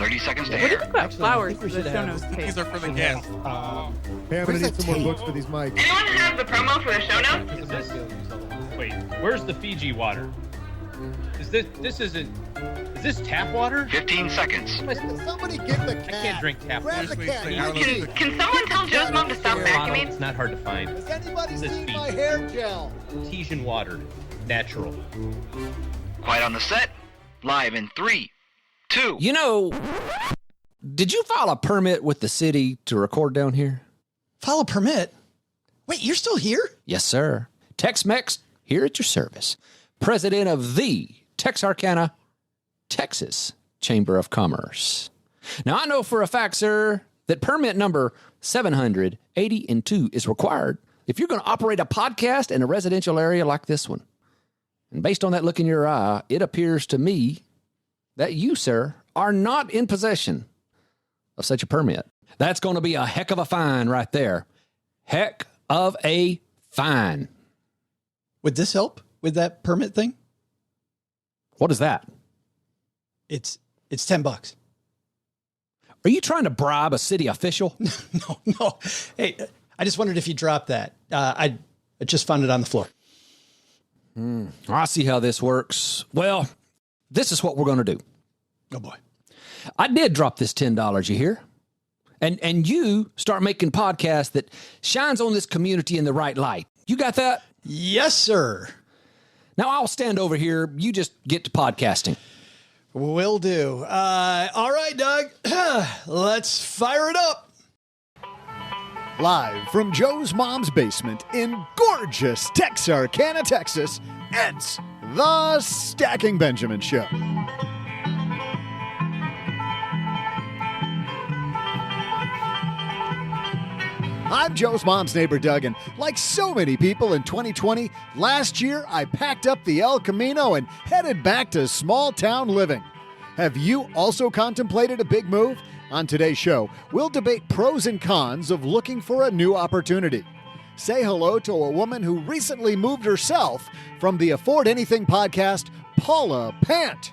30 seconds to What do you air. think about flowers for the show notes page? These are for the guests. Hey, I'm gonna need some more books for these mics. Anyone have the promo for the show notes? Is this? Wait, where's the Fiji water? Is this tap water? 15 seconds. Somebody get the cat. I can't drink tap Grab water. the cat. Can someone tell Joe's mom to stop vacuuming? It's not hard to find. Has anybody This seen beat. my hair gel? Artesian water, natural. Quiet on the set. Live in 3, 2. You know, did you file a permit with the city to record down here? File a permit? Wait, you're still here? Yes, sir. Tex-Mex, here at your service. President of the Texarkana, Texas Chamber of Commerce. Now, I know for a fact, sir, that permit number 782 is required if you're going to operate a podcast in a residential area like this one. And based on that look in your eye, it appears to me that you, sir, are not in possession of such a permit. That's going to be a heck of a fine right there. Heck of a fine. Would this help with that permit thing? What is that? It's $10. Are you trying to bribe a city official? No. Hey, I just wondered if you dropped that. I just found it on the floor. I see how this works. Well, this is what we're going to do. Oh, boy. I did drop this $10, you hear? And you start making podcasts that shines on this community in the right light. You got that? Yes, sir. Now I'll stand over here. You just get to podcasting. Will do. All right, Doug. Let's fire it up. Live from Joe's mom's basement in gorgeous Texarkana, Texas, it's the Stacking Benjamin Show. I'm Joe's mom's neighbor, Doug, and like so many people in 2020, last year I packed up the El Camino and headed back to small town living. Have you also contemplated a big move? On today's show, we'll debate pros and cons of looking for a new opportunity. Say hello to a woman who recently moved herself from the Afford Anything podcast, Paula Pant.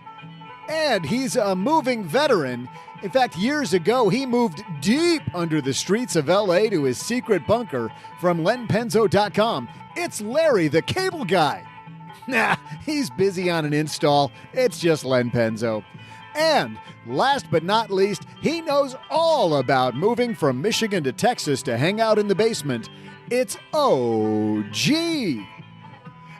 And he's a moving veteran. In fact, years ago, he moved deep under the streets of L.A. to his secret bunker from lenpenzo.com. It's Larry, the cable guy. Nah, he's busy on an install. It's just Len Penzo. And last but not least, he knows all about moving from Michigan to Texas to hang out in the basement. It's OG.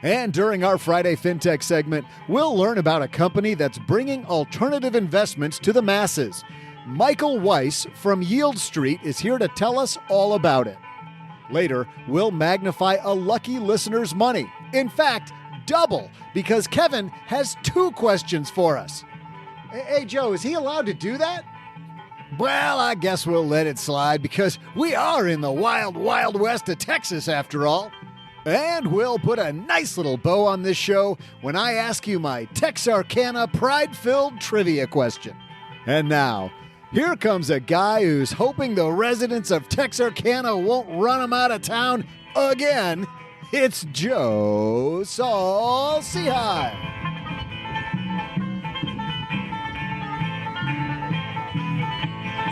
And during our Friday FinTech segment, we'll learn about a company that's bringing alternative investments to the masses. Michael Weisz from Yieldstreet is here to tell us all about it. Later, we'll magnify a lucky listener's money. In fact, double, because Kevin has 2 questions for us. Hey, Joe, is he allowed to do that? Well, I guess we'll let it slide because we are in the wild, wild west of Texas after all. And we'll put a nice little bow on this show when I ask you my Texarkana pride-filled trivia question. And now, here comes a guy who's hoping the residents of Texarkana won't run him out of town again. It's Joe Saul-Sehy.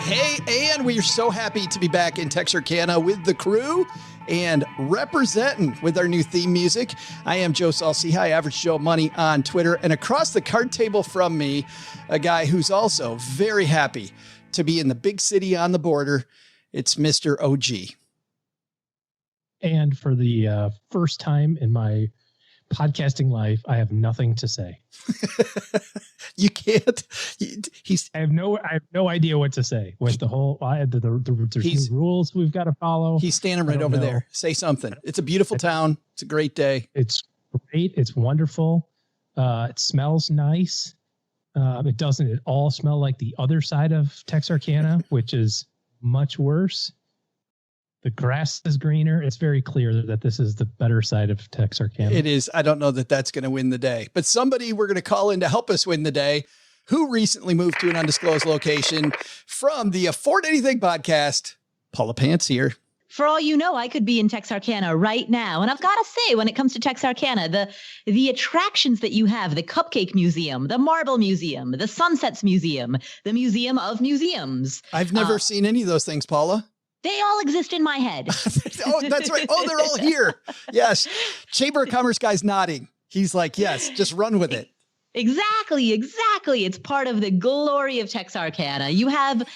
Hey, and we are so happy to be back in Texarkana with the crew and representing with our new theme music. I am Joe Saul-Sehy, Average Joe Money on Twitter. And across the card table from me, a guy who's also very happy to be in the big city on the border. It's Mr. OG. And for the first time in my podcasting life, I have nothing to say. You can't. I have no idea what to say with the whole. There's new rules we've got to follow. He's standing right over there. Say something. It's a beautiful town. It's a great day. It's great. It's wonderful. It smells nice. It doesn't at all smell like the other side of Texarkana, which is much worse. The grass is greener. It's very clear that this is the better side of Texarkana. It is. I don't know that that's going to win the day, but somebody we're going to call in to help us win the day who recently moved to an undisclosed location from the Afford Anything podcast. Paula Pant's here. For all you know, I could be in Texarkana right now. And I've got to say, when it comes to Texarkana, the attractions that you have, the Cupcake Museum, the Marble Museum, the Sunsets Museum, the Museum of Museums. I've never seen any of those things, Paula. They all exist in my head. Oh, that's right. Oh, they're all here. Yes. Chamber of Commerce guy's nodding. He's like, yes, just run with it. Exactly. It's part of the glory of Texarkana. You have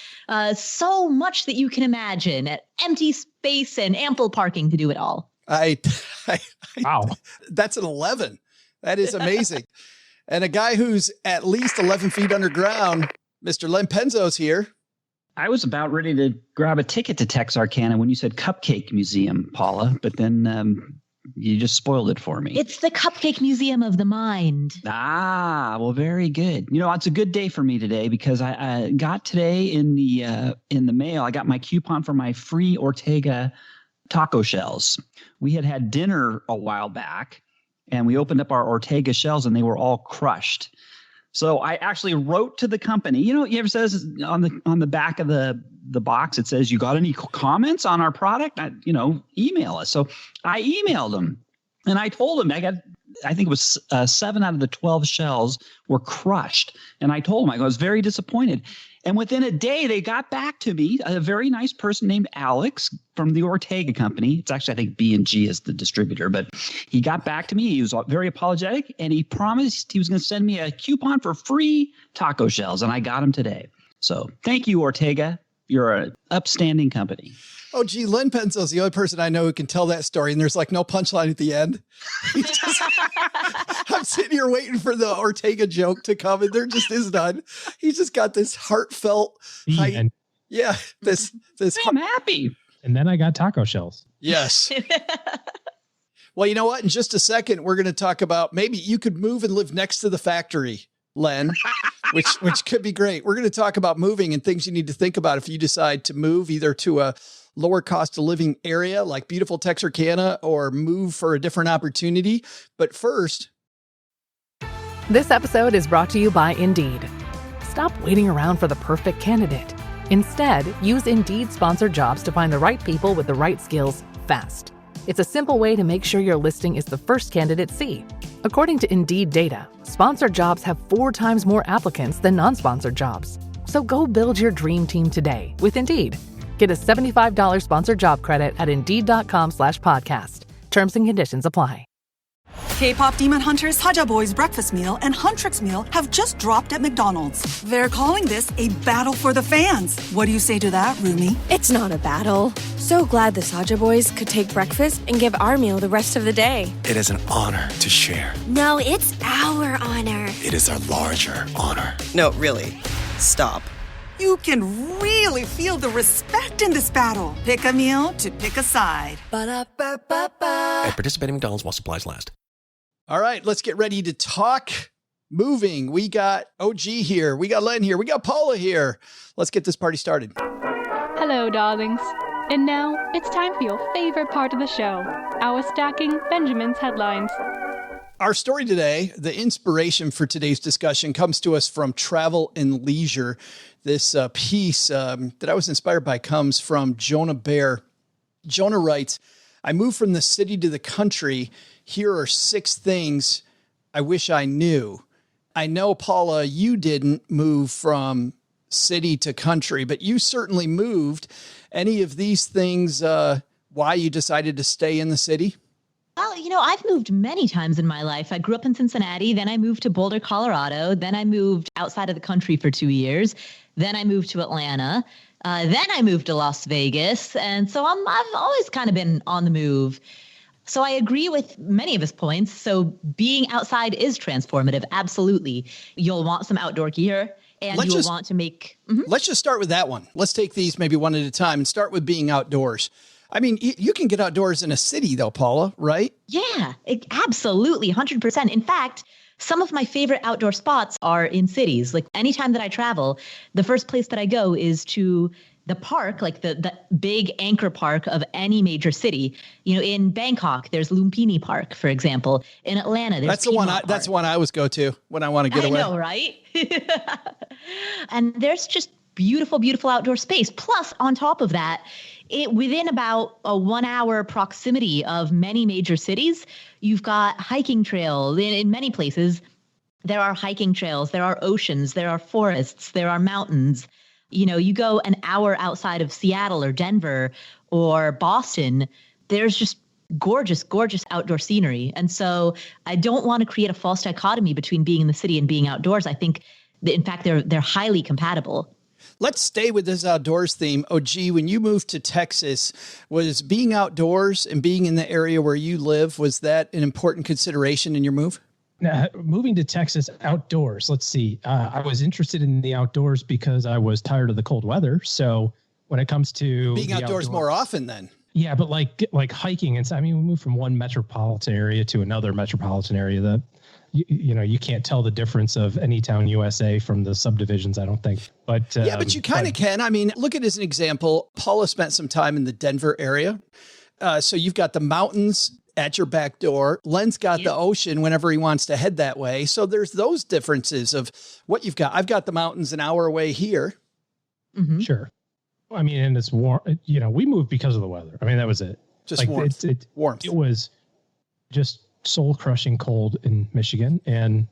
so much that you can imagine, empty space and ample parking to do it all. Wow. That's an 11. That is amazing. And a guy who's at least 11 feet underground, Mr. Len Penzo's here. I was about ready to grab a ticket to Texarkana when you said Cupcake Museum, Paula, but then you just spoiled it for me. It's the Cupcake Museum of the Mind. Ah, well, very good. You know, it's a good day for me today because I got today in the mail, I got my coupon for my free Ortega taco shells. We had dinner a while back, and we opened up our Ortega shells, and they were all crushed. So I actually wrote to the company. You know, it ever says on the back of the box, it says, you got any comments on our product? Email us. So I emailed them, and I told them I think it was 7 out of the 12 shells were crushed. And I told them, I was very disappointed. And within a day, they got back to me, a very nice person named Alex from the Ortega company. It's actually, I think, B&G is the distributor, but he got back to me. He was very apologetic, and he promised he was going to send me a coupon for free taco shells, and I got them today. So thank you, Ortega. You're an upstanding company. Oh, gee, Len Penzo is the only person I know who can tell that story, and there's like no punchline at the end. I'm sitting here waiting for the Ortega joke to come, and there just is none. He's just got this heartfelt, I'm happy. And then I got taco shells. Yes. Well, you know what? In just a second, we're going to talk about maybe you could move and live next to the factory, Len, which could be great. We're going to talk about moving and things you need to think about if you decide to move either to a lower cost of living area like beautiful Texarkana or move for a different opportunity. But first, this episode is brought to you by Indeed. Stop waiting around for the perfect candidate. Instead, use Indeed sponsored jobs to find the right people with the right skills fast. It's a simple way to make sure your listing is the first candidates see. According to Indeed data, sponsored jobs have 4 times more applicants than non-sponsored jobs. So go build your dream team today with Indeed. Get a $75 sponsored job credit at Indeed.com/podcast. Terms and conditions apply. K-pop Demon Hunters, Haja Boys Breakfast Meal and Huntrix Meal have just dropped at McDonald's. They're calling this a battle for the fans. What do you say to that, Rumi? It's not a battle. So glad the Saja Boys could take breakfast and give our meal the rest of the day. It is an honor to share. No, it's our honor. It is our larger honor. No, really. Stop. You can really feel the respect in this battle. Pick a meal to pick a side. Ba-da-ba-ba-ba. At participating McDonald's while supplies last. All right, let's get ready to talk moving. We got OG here. We got Len here. We got Paula here. Let's get this party started. Hello, darlings. And now it's time for your favorite part of the show, our Stacking Benjamin's headlines. Our story today, the inspiration for today's discussion, comes to us from Travel and Leisure. This piece that I was inspired by comes from Jonah Bear. Jonah writes, I moved from the city to the country. Here are 6 things I wish I knew. I know, Paula, you didn't move from city to country, but you certainly moved. Any of these things, why you decided to stay in the city? Well, I've moved many times in my life. I grew up in Cincinnati, then I moved to Boulder, Colorado, then I moved outside of the country for 2 years, then I moved to Atlanta, then I moved to Las Vegas, and so I've always kind of been on the move. So I agree with many of his points. So being outside is transformative, absolutely. You'll want some outdoor gear, and you'll want to make... Mm-hmm. Let's just start with that one. Let's take these maybe one at a time and start with being outdoors. I mean, you can get outdoors in a city, though, Paula, right? Yeah, absolutely, 100%. In fact, some of my favorite outdoor spots are in cities. Like anytime that I travel, the first place that I go is to the park, like the big anchor park of any major city. In Bangkok, there's Lumpini Park, for example. In Atlanta, there's that's the one I always go to when I want to get away. I know, right? And there's just beautiful, beautiful outdoor space. Plus, on top of that, Within about a 1 hour proximity of many major cities, you've got hiking trails in many places. There are hiking trails, there are oceans, there are forests, there are mountains. You know, you go an hour outside of Seattle or Denver or Boston, there's just gorgeous, gorgeous outdoor scenery. And so I don't want to create a false dichotomy between being in the city and being outdoors. I think that, in fact, they're highly compatible. Let's stay with this outdoors theme. Oh, gee, when you moved to Texas, was being outdoors and being in the area where you live, was that an important consideration in your move? Now, moving to Texas outdoors, let's see. I was interested in the outdoors because I was tired of the cold weather. So when it comes to being outdoors more often then. Yeah, but like hiking. And so, I mean, we moved from one metropolitan area to another metropolitan area that, you know, you can't tell the difference of Anytown, USA from the subdivisions, I don't think. But yeah, but you kind of can. I mean, look at it as an example. Paula spent some time in the Denver area. So you've got the mountains at your back door. Len's got the ocean whenever he wants to head that way. So there's those differences of what you've got. I've got the mountains an hour away here. Mm-hmm. Sure. I mean, and it's warm. You know, we moved because of the weather. I mean, that was it. Just warmth. Warmth. It was just soul crushing cold in Michigan. And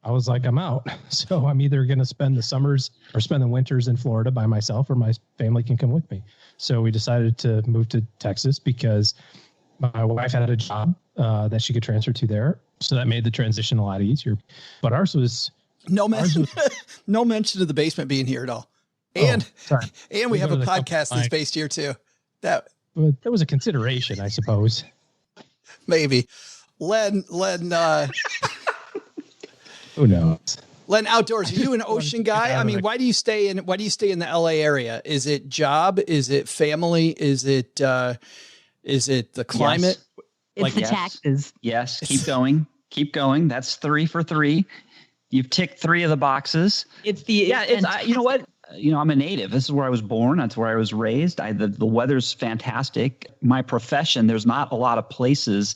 I was like, I'm out. So I'm either going to spend the summers or spend the winters in Florida by myself, or my family can come with me. So we decided to move to Texas because my wife had a job that she could transfer to there. So that made the transition a lot easier. But ours was no mention of the basement being here at all. And we have a podcast that's based here too. That was a consideration, I suppose. Maybe. Len, who knows? Len, outdoors. Are you an ocean guy? I mean, why do you stay in the LA area? Is it job? Is it family? Is it the climate? Yes. It's the taxes. Yes. Keep going. Keep going. That's 3 for 3. You've ticked 3 of the boxes. You know what? You know, I'm a native. This is where I was born. That's where I was raised. The weather's fantastic. My profession, there's not a lot of places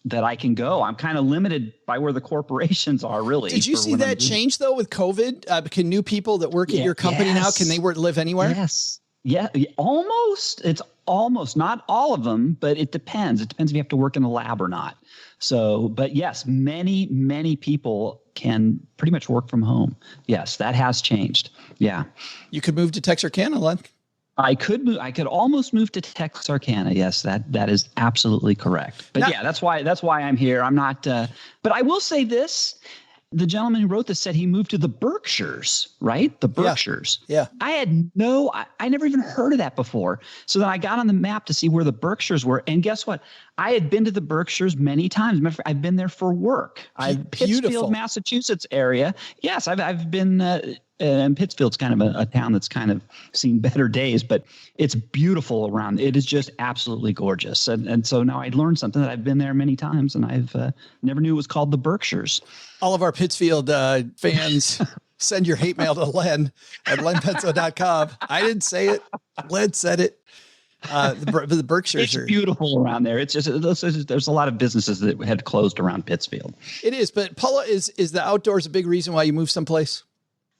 that I can go. I'm kind of limited by where the corporations are, really. Did you see that change, though, with COVID? Can new people that work at your company now, can they live anywhere? Yes. Yeah, almost. It's almost. Not all of them, but it depends. It depends if you have to work in the lab or not. So, but yes, many, many people can pretty much work from home. Yes, that has changed. Yeah. You could move to Texarkana, Len. I could move. I could almost move to Texarkana. Yes, that is absolutely correct. But yeah, that's why I'm here. I'm not. But I will say this: the gentleman who wrote this said he moved to the Berkshires, right? The Berkshires. Yeah. I had I never even heard of that before. So then I got on the map to see where the Berkshires were, and guess what? I had been to the Berkshires many times. I've been there for work. Pittsfield, Massachusetts area. Yes, I've been. And Pittsfield's kind of a town that's kind of seen better days, but it's beautiful around. It is just absolutely gorgeous. And so now I learned something that I've been there many times, and I've never knew it was called the Berkshires. All of our Pittsfield fans, send your hate mail to Len at lenpenzo.com. I didn't say it. Len said it. The Berkshires it's beautiful around there. It's just there's a lot of businesses that had closed around Pittsfield. It is, but Paula, is the outdoors a big reason why you moved someplace?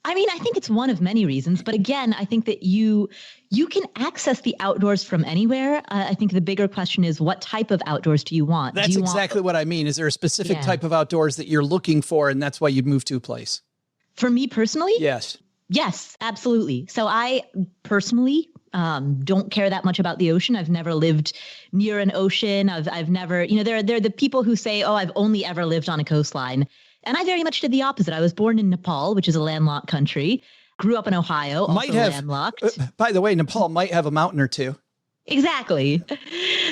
I mean, I think it's one of many reasons, but again, I think that you can access the outdoors from anywhere. I think the bigger question is, what type of outdoors do you want? That's exactly what I mean. Is there a specific type of outdoors that you're looking for, and that's why you'd move to a place? For me personally? Yes. Yes, absolutely. So I personally don't care that much about the ocean. I've never lived near an ocean. I've never, there are the people who say, oh, I've only ever lived on a coastline. And I very much did the opposite. I was born in Nepal, which is a landlocked country. Grew up in Ohio, also landlocked. By the way, Nepal might have a mountain or two. Exactly.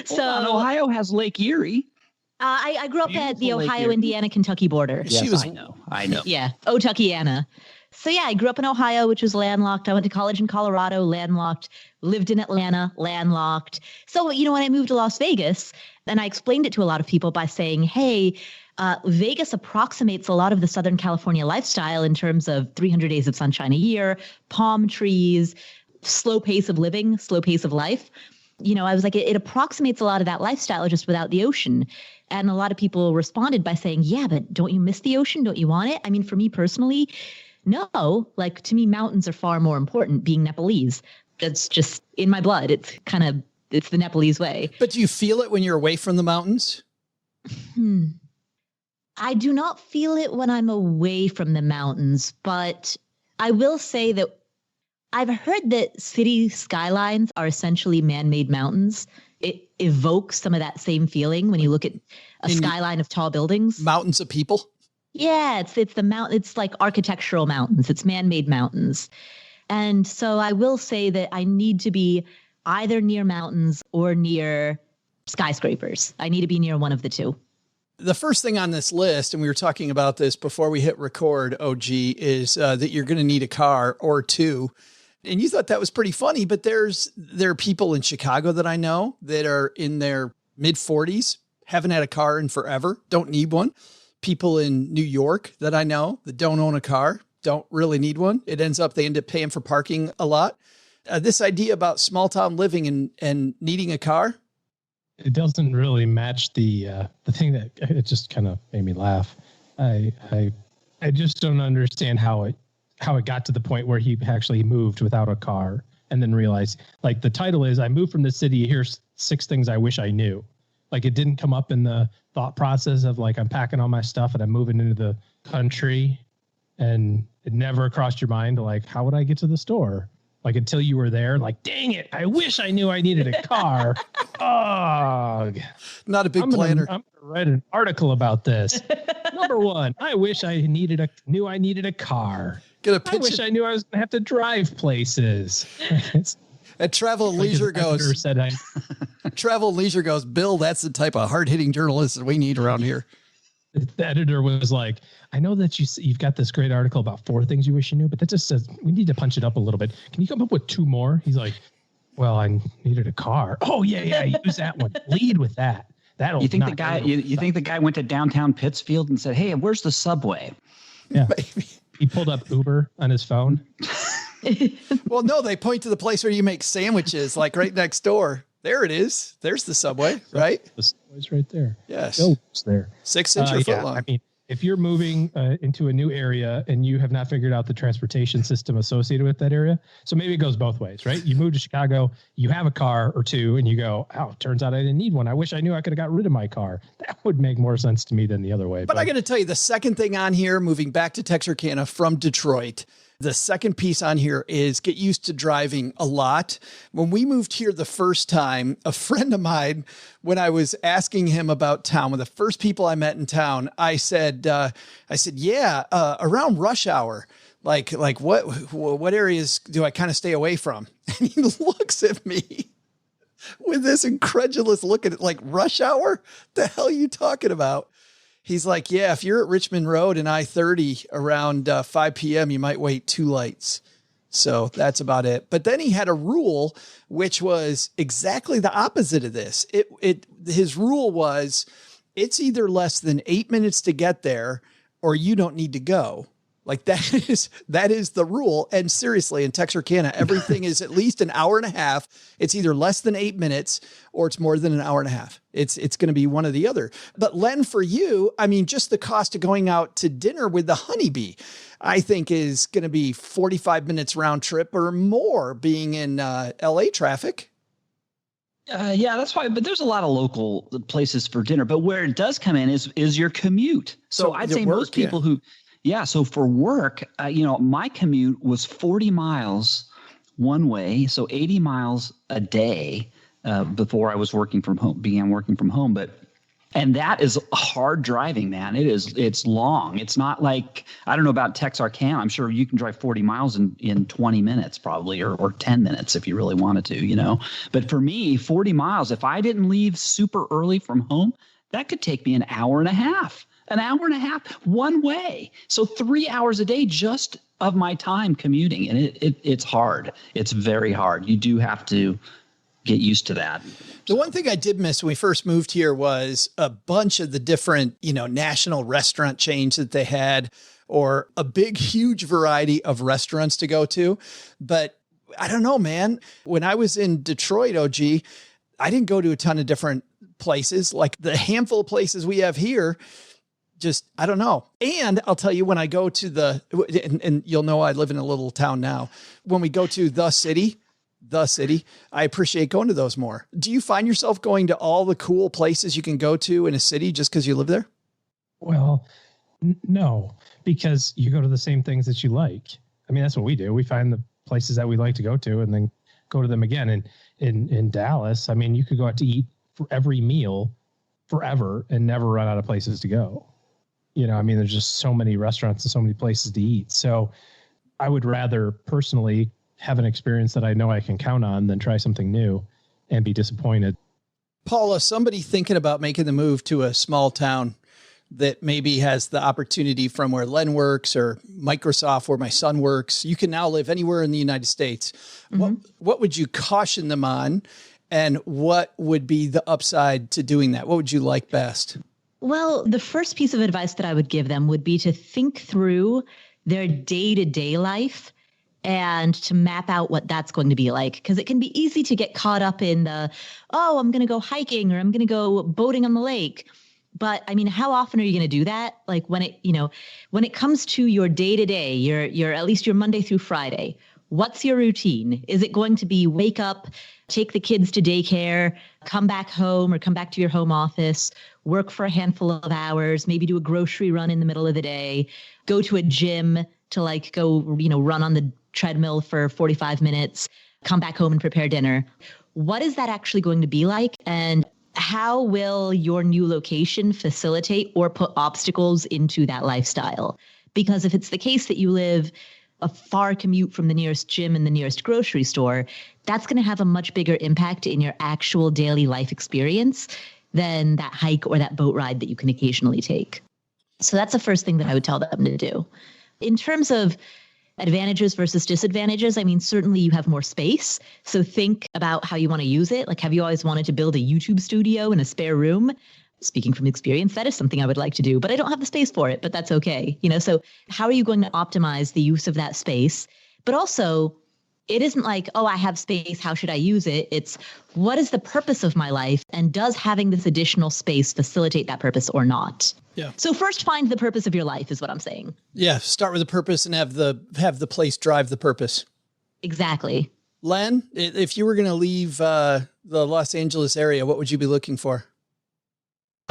So Ohio has Lake Erie. I grew up at the Ohio-Indiana-Kentucky border. Yes, I know. Yeah, Otuckiana. So yeah, I grew up in Ohio, which was landlocked. I went to college in Colorado, landlocked. Lived in Atlanta, landlocked. So, when I moved to Las Vegas, and I explained it to a lot of people by saying, hey, Vegas approximates a lot of the Southern California lifestyle in terms of 300 days of sunshine a year, palm trees, slow pace of living, slow pace of life. I was like, it approximates a lot of that lifestyle just without the ocean. And a lot of people responded by saying, yeah, but don't you miss the ocean? Don't you want it? I mean, for me personally, no. Like, to me, mountains are far more important, being Nepalese. That's just in my blood. It's kind of it's the Nepalese way. But do you feel it when you're away from the mountains? I do not feel it when I'm away from the mountains, but I will say that I've heard that city skylines are essentially man-made mountains. It evokes some of that same feeling when you look at a skyline of tall buildings. Mountains of people? Yeah, it's the mountain. It's like architectural mountains. It's man-made mountains. And so I will say that I need to be either near mountains or near skyscrapers. I need to be near one of the two. The first thing on this list, and we were talking about this before we hit record, OG, is that you're going to need a car or two. And you thought that was pretty funny, but there are people in Chicago that I know that are in their mid-40s, haven't had a car in forever, don't need one. People in New York that I know that don't own a car, don't really need one. They end up paying for parking a lot. This idea about small town living and needing a car, it doesn't really match the thing that it just kind of made me laugh. I just don't understand how it got to the point where he actually moved without a car and then realized, like, the title is, I moved from the city. Here's 6 things I wish I knew. Like, it didn't come up in the thought process of, like, I'm packing all my stuff and I'm moving into the country, and it never crossed your mind to, like, how would I get to the store? Like, until you were there, like, dang it, I wish I knew I needed a car. Ugh. Not a big planner. I'm going to write an article about this. Number 1, I wish I knew I needed a car. I wish I knew I was going to have to drive places. At Travel and Leisure goes, Travel and Leisure goes, Bill, that's the type of hard-hitting journalist that we need around here. The editor was like, I know that you've got this great article about 4 things you wish you knew, but that just says we need to punch it up a little bit. Can you come up with 2 more? He's like, well, I needed a car. Oh, yeah, use that one. Lead with that. You think the guy went to downtown Pittsfield and said, hey, where's the subway? Yeah. Maybe. He pulled up Uber on his phone. Well, no, they point to the place where you make sandwiches, like right next door. There it is. There's the subway, right? The subway's right there. Yes. It's there. 6 inch or foot long. I mean, if you're moving into a new area and you have not figured out the transportation system associated with that area, so maybe it goes both ways, right? You move to Chicago, you have a car or 2, and you go, oh, turns out I didn't need one. I wish I knew I could have got rid of my car. That would make more sense to me than the other way. But I got to tell you, the second thing on here, moving back to Texarkana from Detroit, the second piece on here is get used to driving a lot. When we moved here the first time, a friend of mine, when I was asking him about town, one of the first people I met in town, I said, yeah, around rush hour, like what areas do I kind of stay away from? And he looks at me with this incredulous look at it, like, rush hour? The hell are you talking about? He's like, yeah, if you're at Richmond Road and I-30 around 5 p.m., you might wait 2 lights. So that's about it. But then he had a rule, which was exactly the opposite of this. His rule was, it's either less than 8 minutes to get there or you don't need to go. Like, that is the rule. And seriously, in Texarkana, everything is at least an hour and a half. It's either less than 8 minutes or it's more than an hour and a half. It's going to be one or the other. But Len, for you, I mean, just the cost of going out to dinner with the honeybee, I think is going to be 45 minutes round trip or more, being in LA traffic. Yeah, that's why. But there's a lot of local places for dinner. But where it does come in is your commute. So I'd say most people who... Yeah. So for work, my commute was 40 miles one way. So 80 miles a day before I was began working from home. And that is hard driving, man. It's long. It's not like, I don't know about Texarkana. I'm sure you can drive 40 miles in 20 minutes probably, or 10 minutes if you really wanted to, But for me, 40 miles, if I didn't leave super early from home, that could take me an hour and a half. An hour and a half one way. So 3 hours a day just of my time commuting. And it's hard. It's very hard. You do have to get used to that. The one thing I did miss when we first moved here was a bunch of the different, national restaurant chains that they had, or a big, huge variety of restaurants to go to. But I don't know, man. When I was in Detroit, OG, I didn't go to a ton of different places. Like the handful of places we have here, just, I don't know. And I'll tell you, when I go to and you'll know I live in a little town now, when we go to the city, the city. I appreciate going to those more. Do you find yourself going to all the cool places you can go to in a city just because you live there? Well, no, because you go to the same things that you like. I mean, that's what we do. We find the places that we like to go to and then go to them again. And in Dallas, I mean, you could go out to eat for every meal forever and never run out of places to go. You know, I mean, there's just so many restaurants and so many places to eat. So I would rather personally have an experience that I know I can count on than try something new and be disappointed. Paula, somebody thinking about making the move to a small town that maybe has the opportunity from where Len works or Microsoft, where my son works, you can now live anywhere in the United States. What would you caution them on? And what would be the upside to doing that? What would you like best? Well, the first piece of advice that I would give them would be to think through their day-to-day life and to map out what that's going to be like. Because it can be easy to get caught up in the, oh, I'm going to go hiking or I'm going to go boating on the lake. But I mean, how often are you going to do that? Like when it comes to your day-to-day, your at least your Monday through Friday, what's your routine? Is it going to be wake up, take the kids to daycare, come back home or come back to your home office, work for a handful of hours, maybe do a grocery run in the middle of the day, go to a gym to like go, run on the treadmill for 45 minutes, come back home and prepare dinner? What is that actually going to be like? And how will your new location facilitate or put obstacles into that lifestyle? Because if it's the case that you live a far commute from the nearest gym and the nearest grocery store, that's going to have a much bigger impact in your actual daily life experience than that hike or that boat ride that you can occasionally take. So that's the first thing that I would tell them to do. In terms of advantages versus disadvantages, I mean, certainly you have more space. So think about how you want to use it. Like, have you always wanted to build a YouTube studio in a spare room? Speaking from experience, that is something I would like to do, but I don't have the space for it, but that's okay. So how are you going to optimize the use of that space? But also, it isn't like, oh, I have space, how should I use it? It's what is the purpose of my life? And does having this additional space facilitate that purpose or not? Yeah. So first find the purpose of your life is what I'm saying. Yeah. Start with the purpose and have the place drive the purpose. Exactly. Len, if you were going to leave the Los Angeles area, what would you be looking for?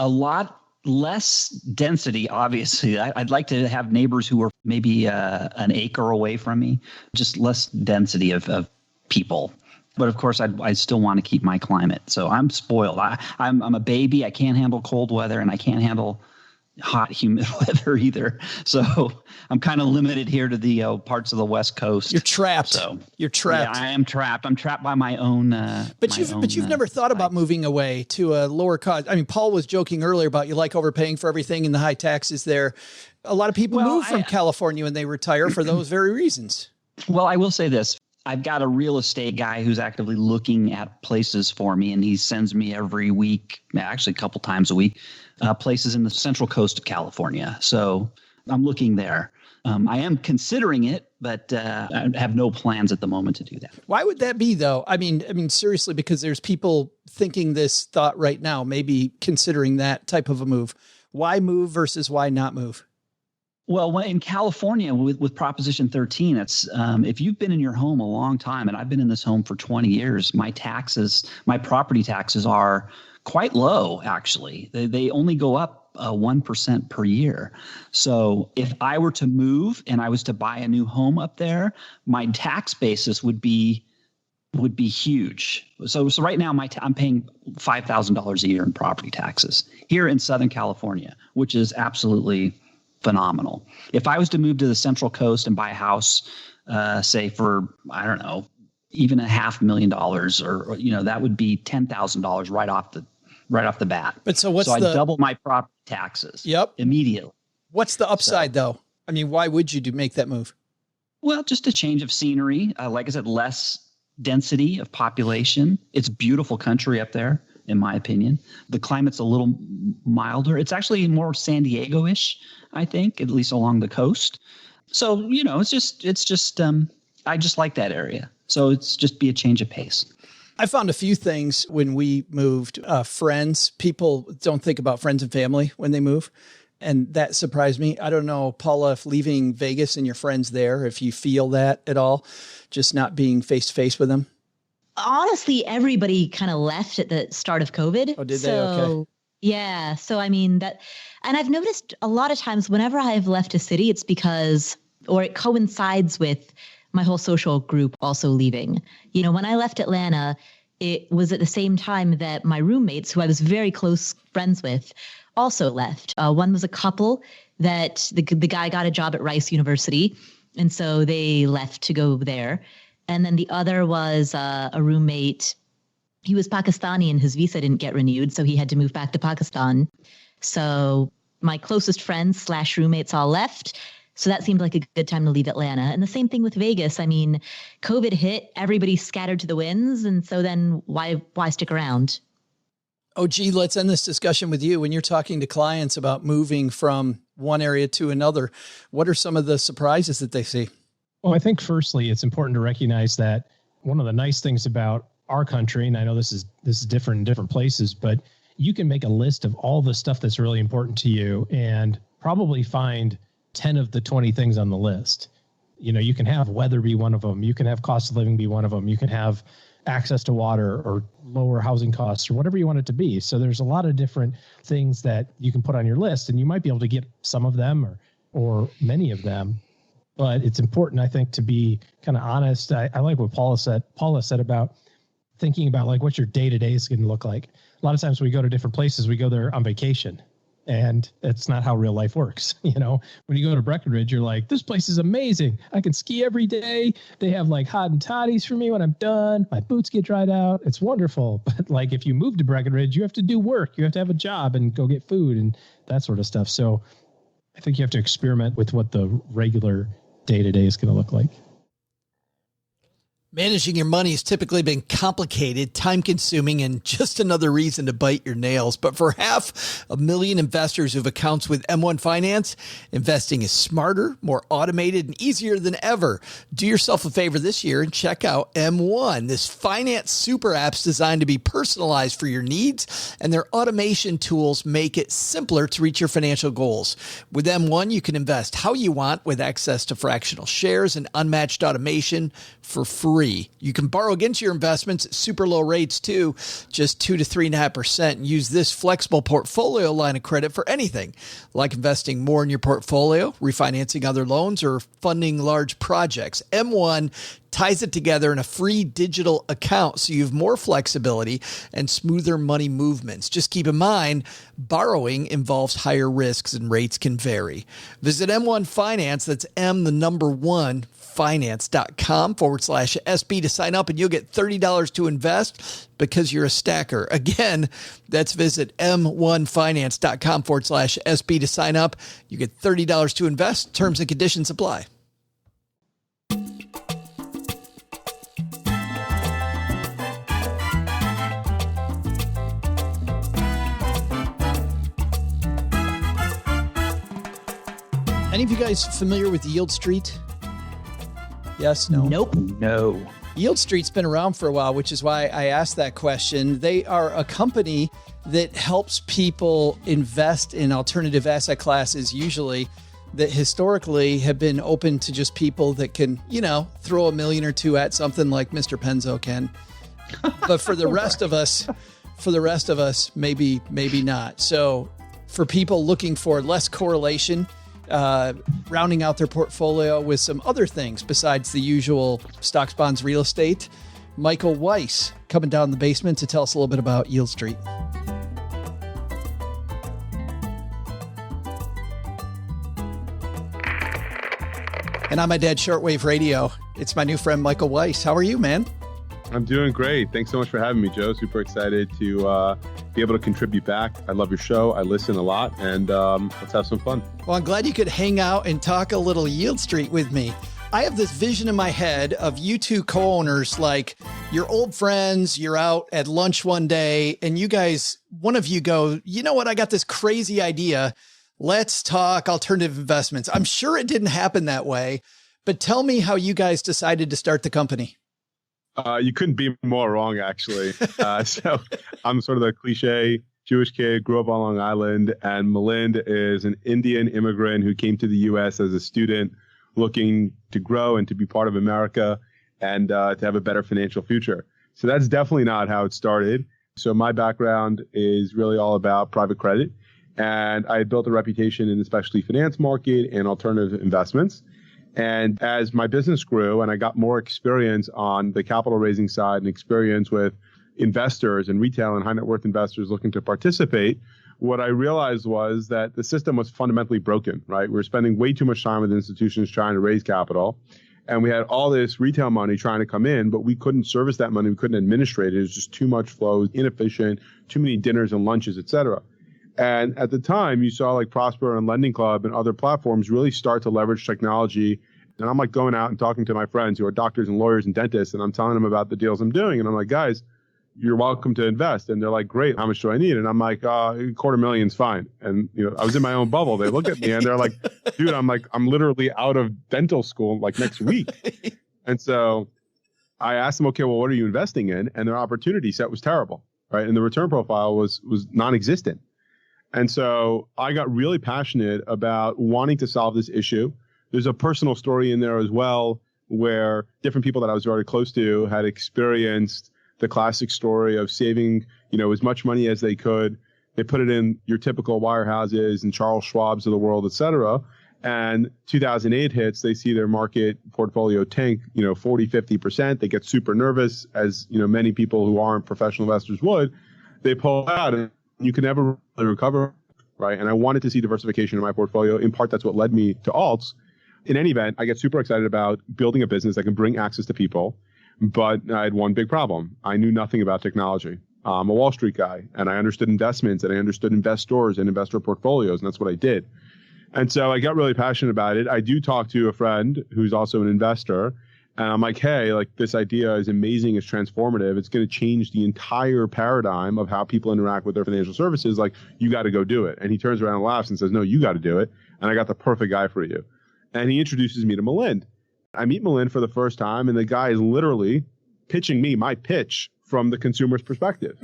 A lot less density, obviously. I'd like to have neighbors who are maybe an acre away from me, just less density of people. But of course, I still want to keep my climate. So I'm spoiled. I'm a baby. I can't handle cold weather, and I can't handle hot, humid weather either. So I'm kind of limited here to the parts of the West Coast. You're trapped. So you're trapped. Yeah, I am trapped. I'm trapped by my own. But you've never thought about moving away to a lower cost. I mean, Paul was joking earlier about you like overpaying for everything and the high taxes there. A lot of people move from California when they retire for those very reasons. Well, I will say this. I've got a real estate guy who's actively looking at places for me, and he sends me every week, actually a couple times a week, places in the central coast of California. So I'm looking there. I am considering it, but I have no plans at the moment to do that. Why would that be, though? I mean, seriously, because there's people thinking this thought right now, maybe considering that type of a move. Why move versus why not move? Well, in California with Proposition 13, it's if you've been in your home a long time, and I've been in this home for 20 years, my property taxes are quite low, actually. They only go up 1% per year. So if I were to move and I was to buy a new home up there, my tax basis would be huge. So right now I'm paying $5,000 a year in property taxes here in Southern California, which is absolutely phenomenal. If I was to move to the Central Coast and buy a house, say for, I don't know, even $500,000 or that would be $10,000 right off the bat. But so I'd double my property taxes. Yep. Immediately. What's the upside though? I mean, why would you make that move? Well, just a change of scenery. Like I said, less density of population. It's beautiful country up there, in my opinion. The climate's a little milder. It's actually more San Diego-ish, I think, at least along the coast. So, it's just I just like that area. So it's just be a change of pace. I found a few things when we moved. Friends, people don't think about friends and family when they move. And that surprised me. I don't know, Paula, if leaving Vegas and your friends there, if you feel that at all, just not being face to face with them. honestly, everybody kind of left at the start of COVID. Oh, did they? Okay. Yeah. So, I mean, and I've noticed a lot of times whenever I've left a city, it's because, or it coincides with my whole social group also leaving. You know, when I left Atlanta, it was at the same time that my roommates, who I was very close friends with, also left. One was a couple that the guy got a job at Rice University, and so they left to go there. And then the other was a roommate. He was Pakistani and his visa didn't get renewed, so he had to move back to Pakistan. So my closest friends / roommates all left. So that seemed like a good time to leave Atlanta. And the same thing with Vegas. I mean, COVID hit, everybody scattered to the winds. And so then why stick around? Oh, gee, let's end this discussion with you. When you're talking to clients about moving from one area to another, what are some of the surprises that they see? Well, I think firstly, it's important to recognize that one of the nice things about our country, and I know this is different in different places, but you can make a list of all the stuff that's really important to you and probably find 10 of the 20 things on the list. You know, you can have weather be one of them. You can have cost of living be one of them. You can have access to water or lower housing costs or whatever you want it to be. So there's a lot of different things that you can put on your list, and you might be able to get some of them or many of them. But it's important, I think, to be kind of honest. I like what Paula said about thinking about like what your day-to-day is going to look like. A lot of times we go to different places, we go there on vacation. And it's not how real life works. You know, when you go to Breckenridge, you're like, this place is amazing. I can ski every day. They have like hot and toddies for me when I'm done. My boots get dried out. It's wonderful. But like if you move to Breckenridge, you have to do work. You have to have a job and go get food and that sort of stuff. So I think you have to experiment with what the regular day-to-day is going to look like. Managing your money has typically been complicated, time-consuming, and just another reason to bite your nails. But for 500,000 investors who have accounts with M1 Finance, investing is smarter, more automated, and easier than ever. Do yourself a favor this year and check out M1. This finance super app's designed to be personalized for your needs, and their automation tools make it simpler to reach your financial goals. With M1, you can invest how you want with access to fractional shares and unmatched automation for free. You can borrow against your investments at super low rates too, just 2 to 3.5%, and use this flexible portfolio line of credit for anything like investing more in your portfolio, refinancing other loans, or funding large projects. M1 ties it together in a free digital account so you have more flexibility and smoother money movements. Just keep in mind, borrowing involves higher risks and rates can vary. Visit M1 Finance, that's M1 finance.com/SB to sign up, and you'll get $30 to invest because you're a stacker. Again, that's visit M1finance.com/SB to sign up. You get $30 to invest. Terms and conditions apply. Any of you guys familiar with Yieldstreet? Yes, no? Nope. No. Yieldstreet's been around for a while, which is why I asked that question. They are a company that helps people invest in alternative asset classes, usually that historically have been open to just people that can, you know, throw $1 million or $2 million at something like Mr. Penzo can. But for the rest of us, maybe not. So for people looking for less correlation, rounding out their portfolio with some other things besides the usual stocks, bonds, real estate, Michael Weisz coming down the basement to tell us a little bit about Yieldstreet. And on my dad's shortwave radio, it's my new friend, Michael Weisz. How are you, man? I'm doing great. Thanks so much for having me, Joe. Super excited to be able to contribute back. I love your show. I listen a lot, and let's have some fun. Well, I'm glad you could hang out and talk a little Yieldstreet with me. I have this vision in my head of you two co-owners, like you're old friends, you're out at lunch one day, and you guys, one of you go, you know what? I got this crazy idea. Let's talk alternative investments. I'm sure it didn't happen that way, but tell me how you guys decided to start the company. You couldn't be more wrong, actually. So I'm sort of the cliche Jewish kid, grew up on Long Island, and Melinda is an Indian immigrant who came to the U.S. as a student looking to grow and to be part of America and to have a better financial future. So that's definitely not how it started. So my background is really all about private credit. And I built a reputation in the specialty finance market and alternative investments. And as my business grew and I got more experience on the capital raising side and experience with investors and retail and high net worth investors looking to participate, what I realized was that the system was fundamentally broken, right? We were spending way too much time with institutions trying to raise capital. And we had all this retail money trying to come in, but we couldn't service that money. We couldn't administrate it. It was just too much flow, inefficient, too many dinners and lunches, et cetera. And at the time, you saw like Prosper and Lending Club and other platforms really start to leverage technology. And I'm like going out and talking to my friends who are doctors and lawyers and dentists, and I'm telling them about the deals I'm doing. And I'm like, guys, you're welcome to invest. And they're like, great, how much do I need? And I'm like, $250,000's fine. And I was in my own bubble. They look at me and they're like, dude, I'm literally out of dental school like next week. And so I asked them, okay, well, what are you investing in? And their opportunity set was terrible, right? And the return profile was non-existent. And so I got really passionate about wanting to solve this issue. There's a personal story in there as well, where different people that I was very close to had experienced the classic story of saving, as much money as they could. They put it in your typical wirehouses and Charles Schwab's of the world, et cetera. And 2008 hits, they see their market portfolio tank, 40, 50%. They get super nervous, as, many people who aren't professional investors would. They pull out and you can never really recover, right? And I wanted to see diversification in my portfolio. In part, that's what led me to alts. In any event, I get super excited about building a business that can bring access to people. But I had one big problem. I knew nothing about technology. I'm a Wall Street guy, and I understood investments, and I understood investors and investor portfolios, and that's what I did. And so I got really passionate about it. I do talk to a friend who's also an investor, and I'm like, hey, like this idea is amazing. It's transformative. It's going to change the entire paradigm of how people interact with their financial services. Like, you got to go do it. And he turns around and laughs and says, no, you got to do it. And I got the perfect guy for you. And he introduces me to Milind. I meet Milind for the first time, and the guy is literally pitching me my pitch from the consumer's perspective.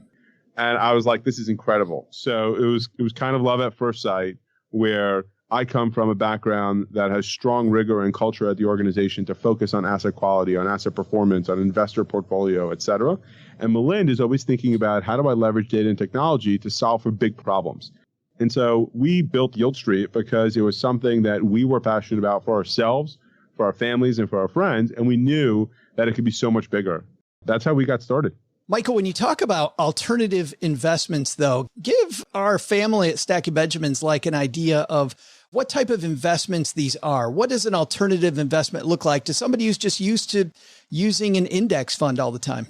And I was like, this is incredible. So it was kind of love at first sight, where I come from a background that has strong rigor and culture at the organization to focus on asset quality, on asset performance, on investor portfolio, et cetera. And Milind is always thinking about, how do I leverage data and technology to solve for big problems? And so we built Yieldstreet because it was something that we were passionate about for ourselves, for our families, and for our friends. And we knew that it could be so much bigger. That's how we got started. Michael, when you talk about alternative investments, though, give our family at Stacking Benjamins like an idea of what type of investments these are. What does an alternative investment look like to somebody who's just used to using an index fund all the time?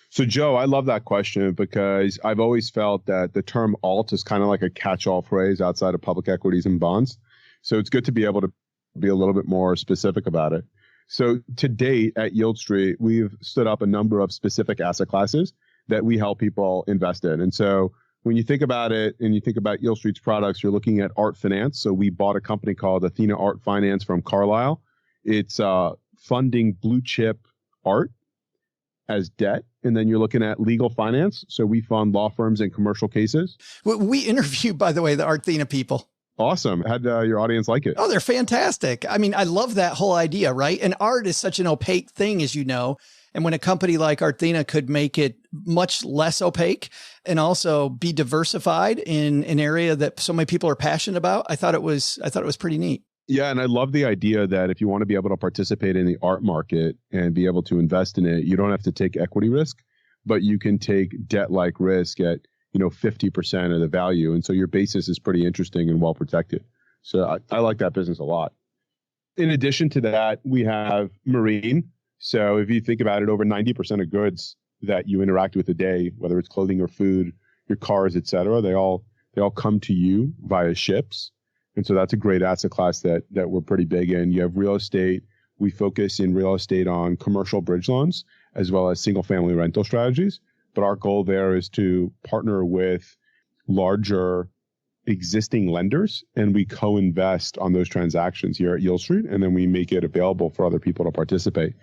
So, Joe, I love that question because I've always felt that the term alt is kind of like a catch-all phrase outside of public equities and bonds. So it's good to be able to be a little bit more specific about it. So to date at Yieldstreet, we've stood up a number of specific asset classes that we help people invest in. And so when you think about it and you think about Yieldstreet's products, you're looking at art finance. So we bought a company called Athena Art Finance from Carlyle. It's funding blue chip art as debt. And then you're looking at legal finance. So we fund law firms and commercial cases. We interviewed, by the way, the Arthena people. Awesome. How'd your audience like it? Oh, they're fantastic. I mean, I love that whole idea, right? And art is such an opaque thing, as you know. And when a company like Arthena could make it much less opaque and also be diversified in an area that so many people are passionate about, I thought it was pretty neat. Yeah. And I love the idea that if you want to be able to participate in the art market and be able to invest in it, you don't have to take equity risk, but you can take debt-like risk at 50% of the value. And so your basis is pretty interesting and well protected. So I like that business a lot. In addition to that, we have marine. So if you think about it, over 90% of goods that you interact with a day, whether it's clothing or food, your cars, et cetera, they all come to you via ships. And so that's a great asset class that we're pretty big in. You have real estate. We focus in real estate on commercial bridge loans as well as single family rental strategies. But our goal there is to partner with larger existing lenders, and we co-invest on those transactions here at Yieldstreet, and then we make it available for other people to participate,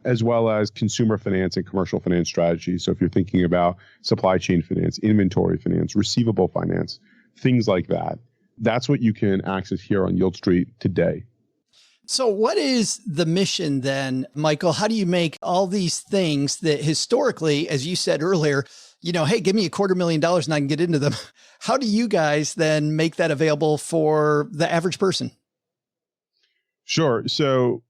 as well as consumer finance and commercial finance strategies. So if you're thinking about supply chain finance, inventory finance, receivable finance, things like that, that's what you can access here on Yieldstreet today. So what is the mission then, Michael? How do you make all these things that historically, as you said earlier, hey, give me $250,000 and I can get into them. How do you guys then make that available for the average person? Sure. So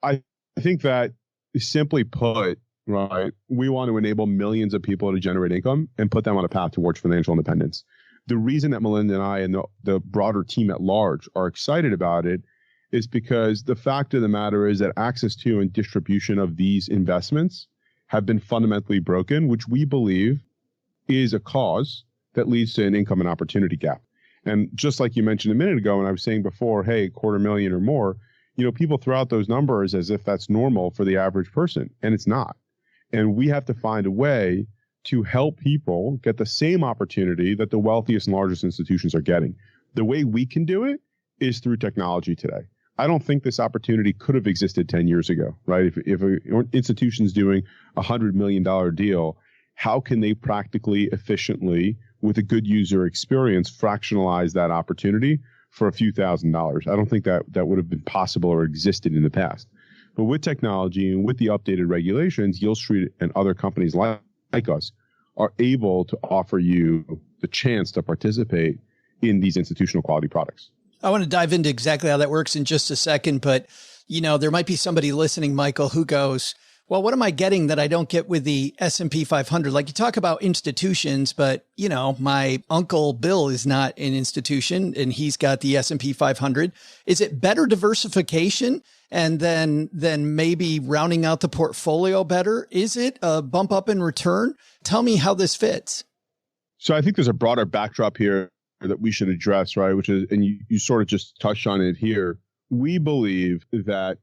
I think that simply put, right, we want to enable millions of people to generate income and put them on a path towards financial independence. The reason that Melinda and I and the broader team at large are excited about it is because the fact of the matter is that access to and distribution of these investments have been fundamentally broken, which we believe is a cause that leads to an income and opportunity gap. And just like you mentioned a minute ago, and I was saying before, hey, $250,000 or more, people throw out those numbers as if that's normal for the average person, and it's not. And we have to find a way to help people get the same opportunity that the wealthiest and largest institutions are getting. The way we can do it is through technology today. I don't think this opportunity could have existed 10 years ago, right? If an institution's doing a $100 million deal, how can they practically, efficiently, with a good user experience, fractionalize that opportunity for a few $1,000s? I don't think that would have been possible or existed in the past. But with technology and with the updated regulations, Yieldstreet and other companies like us are able to offer you the chance to participate in these institutional quality products. I want to dive into exactly how that works in just a second, but there might be somebody listening, Michael, who goes, well, what am I getting that I don't get with the S&P 500? Like you talk about institutions, but my uncle Bill is not an institution and he's got the S&P 500. Is it better diversification and then maybe rounding out the portfolio better? Is it a bump up in return? Tell me how this fits. So I think there's a broader backdrop here that we should address, right? Which is, and you sort of just touched on it here. We believe that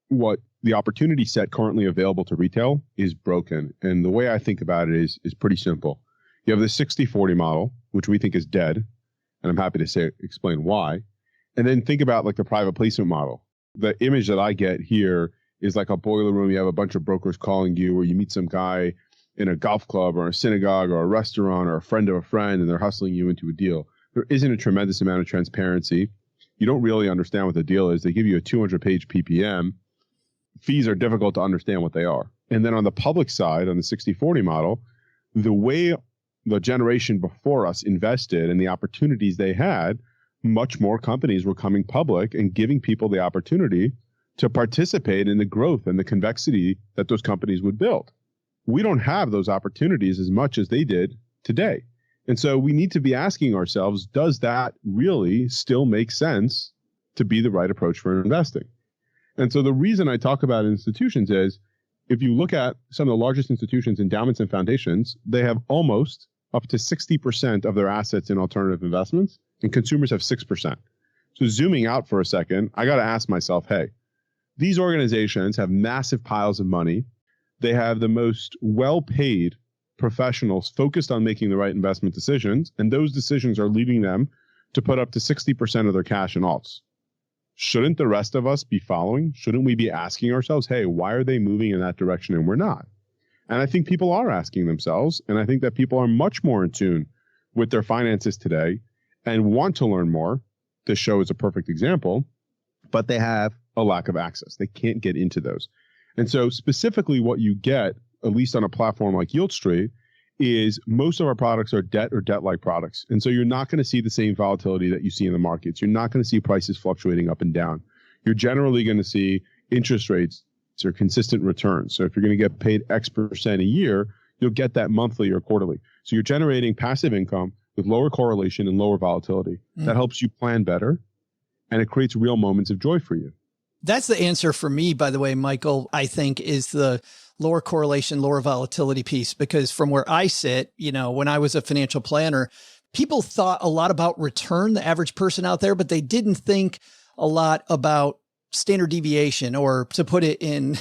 what the opportunity set currently available to retail is broken. And the way I think about it is pretty simple. You have the 60-40 model, which we think is dead. And I'm happy to explain why. And then think about like the private placement model. The image that I get here is like a boiler room. You have a bunch of brokers calling you, or you meet some guy in a golf club or a synagogue or a restaurant or a friend of a friend, and they're hustling you into a deal. There isn't a tremendous amount of transparency. You don't really understand what the deal is. They give you a 200-page PPM. Fees are difficult to understand what they are. And then on the public side, on the 60-40 model, the way the generation before us invested and the opportunities they had, much more companies were coming public and giving people the opportunity to participate in the growth and the convexity that those companies would build. We don't have those opportunities as much as they did today. And so we need to be asking ourselves, does that really still make sense to be the right approach for investing? And so the reason I talk about institutions is, if you look at some of the largest institutions, endowments and foundations, they have almost up to 60% of their assets in alternative investments, and consumers have 6%. So zooming out for a second, I got to ask myself, hey, these organizations have massive piles of money. They have the most well-paid professionals focused on making the right investment decisions, and those decisions are leading them to put up to 60% of their cash in alts. Shouldn't the rest of us be following? Shouldn't we be asking ourselves, hey, why are they moving in that direction and we're not? And I think people are asking themselves, and I think that people are much more in tune with their finances today and want to learn more. This show is a perfect example, but they have a lack of access. They can't get into those. And so specifically what you get, at least on a platform like Yieldstreet, is most of our products are debt or debt-like products. And so you're not going to see the same volatility that you see in the markets. You're not going to see prices fluctuating up and down. You're generally going to see interest rates or consistent returns. So if you're going to get paid X% a year, you'll get that monthly or quarterly. So you're generating passive income with lower correlation and lower volatility. That helps you plan better, and it creates real moments of joy for you. That's the answer for me, by the way, Michael, I think, is the lower correlation, lower volatility piece. Because from where I sit, when I was a financial planner, people thought a lot about return, the average person out there, but they didn't think a lot about standard deviation, or to put it in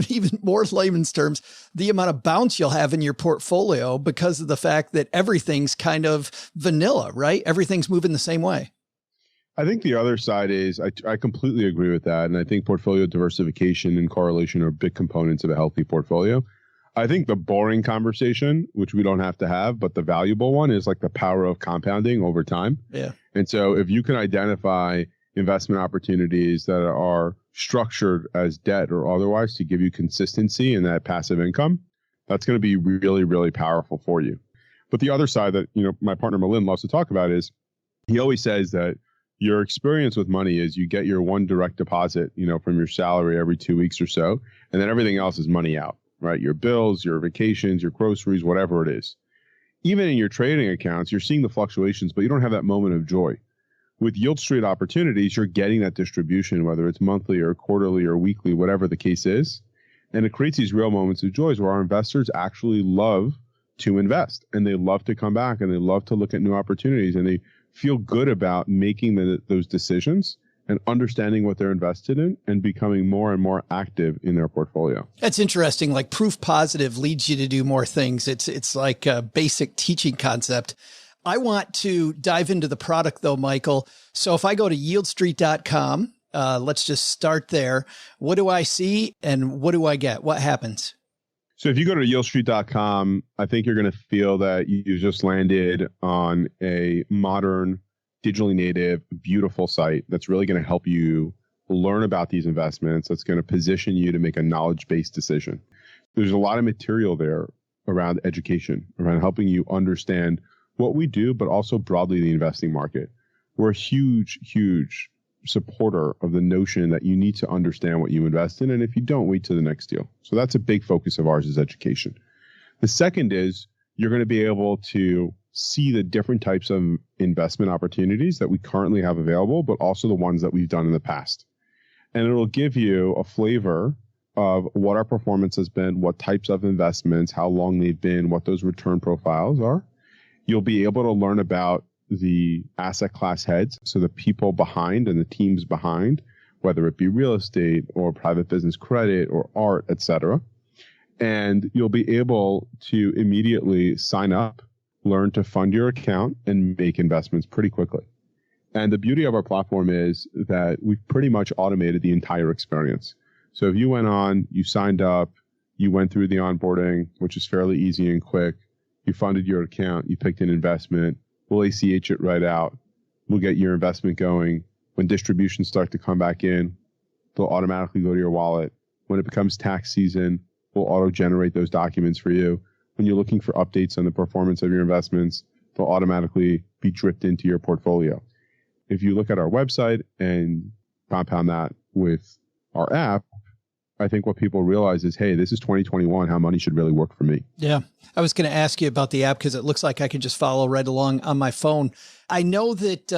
even more layman's terms, the amount of bounce you'll have in your portfolio because of the fact that everything's kind of vanilla, right? Everything's moving the same way. I think the other side is I completely agree with that. And I think portfolio diversification and correlation are big components of a healthy portfolio. I think the boring conversation, which we don't have to have, but the valuable one, is like the power of compounding over time. Yeah. And so if you can identify investment opportunities that are structured as debt or otherwise to give you consistency in that passive income, that's going to be really, really powerful for you. But the other side that, my partner Malin loves to talk about is he always says that your experience with money is you get your one direct deposit, from your salary every 2 weeks or so, and then everything else is money out, right? Your bills, your vacations, your groceries, whatever it is. Even in your trading accounts, you're seeing the fluctuations, but you don't have that moment of joy. With Yieldstreet opportunities, you're getting that distribution, whether it's monthly or quarterly or weekly, whatever the case is. And it creates these real moments of joy where our investors actually love to invest, and they love to come back, and they love to look at new opportunities, and they feel good about making those decisions and understanding what they're invested in and becoming more and more active in their portfolio. That's interesting. Like proof positive leads you to do more things. It's like a basic teaching concept. I want to dive into the product though, Michael. So if I go to yieldstreet.com, let's just start there. What do I see and what do I get? What happens? So if you go to yieldstreet.com, I think you're going to feel that you just landed on a modern, digitally native, beautiful site that's really going to help you learn about these investments. That's going to position you to make a knowledge-based decision. There's a lot of material there around education, around helping you understand what we do, but also broadly the investing market. We're a huge, huge supporter of the notion that you need to understand what you invest in. And if you don't, wait to the next deal. So that's a big focus of ours is education. The second is you're going to be able to see the different types of investment opportunities that we currently have available, but also the ones that we've done in the past. And it'll give you a flavor of what our performance has been, what types of investments, how long they've been, what those return profiles are. You'll be able to learn about the asset class heads, so the people behind and the teams behind, whether it be real estate or private business credit or art, etc. And you'll be able to immediately sign up, learn to fund your account, and make investments pretty quickly. And the beauty of our platform is that we've pretty much automated the entire experience. So if you went on, you signed up, you went through the onboarding, which is fairly easy and quick, you funded your account, you picked an investment, we'll ACH it right out. We'll get your investment going. When distributions start to come back in, they'll automatically go to your wallet. When it becomes tax season, we'll auto-generate those documents for you. When you're looking for updates on the performance of your investments, they'll automatically be dripped into your portfolio. If you look at our website and compound that with our app, I think what people realize is, hey, this is 2021, how money should really work for me. Yeah. I was going to ask you about the app because it looks like I can just follow right along on my phone. I know that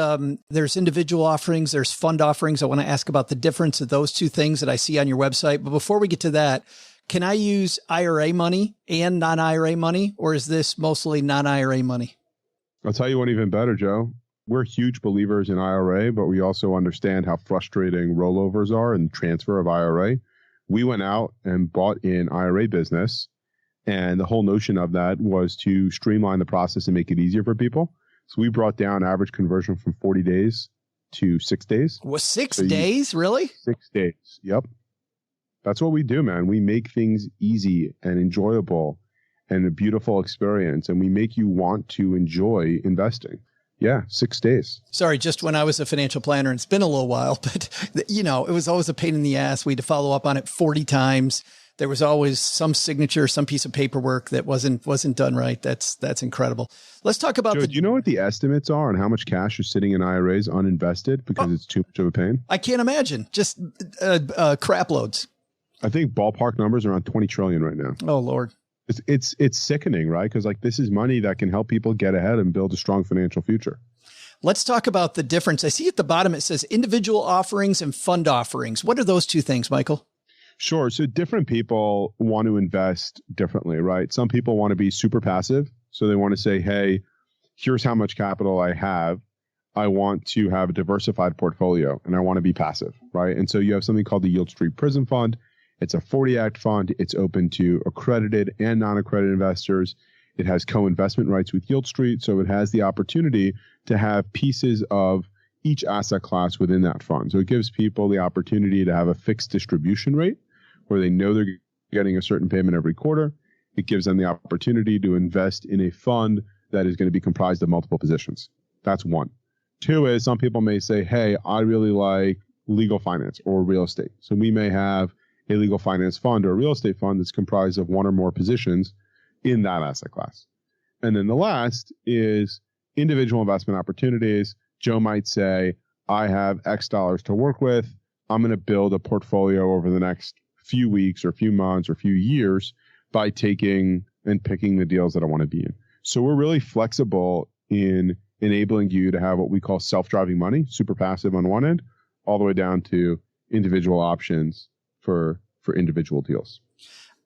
there's individual offerings, there's fund offerings. I want to ask about the difference of those two things that I see on your website. But before we get to that, can I use IRA money and non-IRA money, or is this mostly non-IRA money? I'll tell you one even better, Joe. We're huge believers in IRA, but we also understand how frustrating rollovers are and transfer of IRA. We went out and bought in IRA business, and the whole notion of that was to streamline the process and make it easier for people. So we brought down average conversion from 40 days to 6 days. Was 6 days? Really? 6 days. Yep. That's what we do, man. We make things easy and enjoyable and a beautiful experience, and we make you want to enjoy investing. Yeah, 6 days. Sorry, just when I was a financial planner, it's been a little while, but it was always a pain in the ass. We had to follow up on it 40 times. There was always some signature, some piece of paperwork that wasn't done right. That's incredible. Let's talk about Joe, do you know what the estimates are on how much cash is sitting in IRAs uninvested because it's too much of a pain? I can't imagine. Just crap loads. I think ballpark numbers are around 20 trillion right now. Oh, Lord. It's sickening, right? Because this is money that can help people get ahead and build a strong financial future. Let's talk about the difference. I see at the bottom, it says individual offerings and fund offerings. What are those two things, Michael? Sure. So different people want to invest differently, right? Some people want to be super passive. So they want to say, hey, here's how much capital I have. I want to have a diversified portfolio and I want to be passive, right? And so you have something called the Yieldstreet Prism Fund. It's a 40 Act fund. It's open to accredited and non-accredited investors. It has co-investment rights with Yieldstreet. So it has the opportunity to have pieces of each asset class within that fund. So it gives people the opportunity to have a fixed distribution rate where they know they're getting a certain payment every quarter. It gives them the opportunity to invest in a fund that is going to be comprised of multiple positions. That's one. Two is some people may say, hey, I really like legal finance or real estate. So we may have a legal finance fund or a real estate fund that's comprised of one or more positions in that asset class. And then the last is individual investment opportunities. Joe might say, I have X dollars to work with. I'm going to build a portfolio over the next few weeks or few months or few years by taking and picking the deals that I want to be in. So we're really flexible in enabling you to have what we call self-driving money, super passive on one end, all the way down to individual options for individual deals.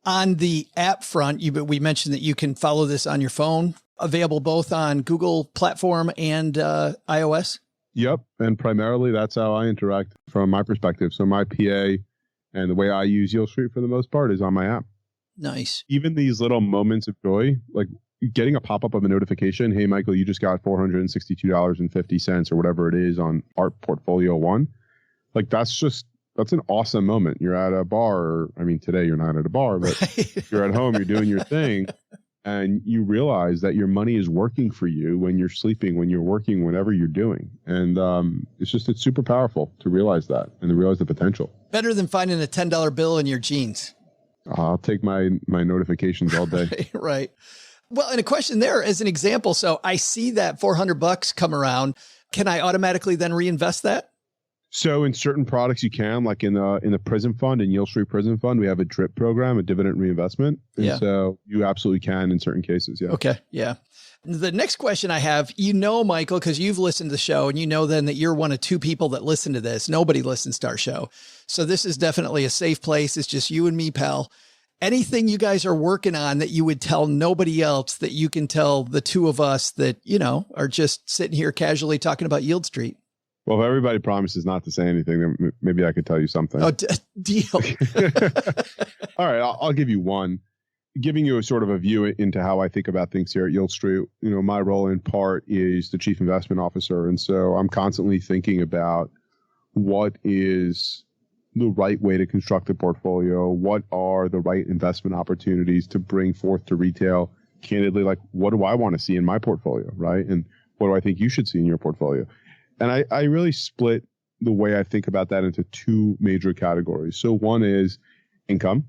On the app front, we mentioned that you can follow this on your phone, available both on Google platform and iOS. Yep. And primarily that's how I interact from my perspective. So my PA and the way I use Yieldstreet for the most part is on my app. Nice. Even these little moments of joy, like getting a pop-up of a notification, hey, Michael, you just got $462.50 or whatever it is on Art Portfolio 1. Like that's an awesome moment. You're at a bar, or, I mean, today you're not at a bar, but you're at home, you're doing your thing, and you realize that your money is working for you when you're sleeping, when you're working, whatever you're doing. And it's super powerful to realize that and to realize the potential. Better than finding a $10 bill in your jeans. I'll take my notifications all day. Right. Well, and a question there as an example. So I see that $400 come around. Can I automatically then reinvest that? So in certain products you can, like in the Prism Fund, in Yieldstreet Prism Fund, we have a DRIP program, a dividend reinvestment. And so you absolutely can in certain cases. Yeah. Okay. Yeah. The next question I have, Michael, because you've listened to the show and then that you're one of two people that listen to this. Nobody listens to our show. So this is definitely a safe place. It's just you and me, pal. Anything you guys are working on that you would tell nobody else that you can tell the two of us that, are just sitting here casually talking about Yieldstreet? Well, if everybody promises not to say anything, then maybe I could tell you something. Oh, deal. All right, I'll give you one. Giving you a sort of a view into how I think about things here at Yieldstreet. My role in part is the chief investment officer. And so I'm constantly thinking about what is the right way to construct a portfolio? What are the right investment opportunities to bring forth to retail? Candidly, like, what do I want to see in my portfolio, right? And what do I think you should see in your portfolio? And I really split the way I think about that into two major categories. So one is income.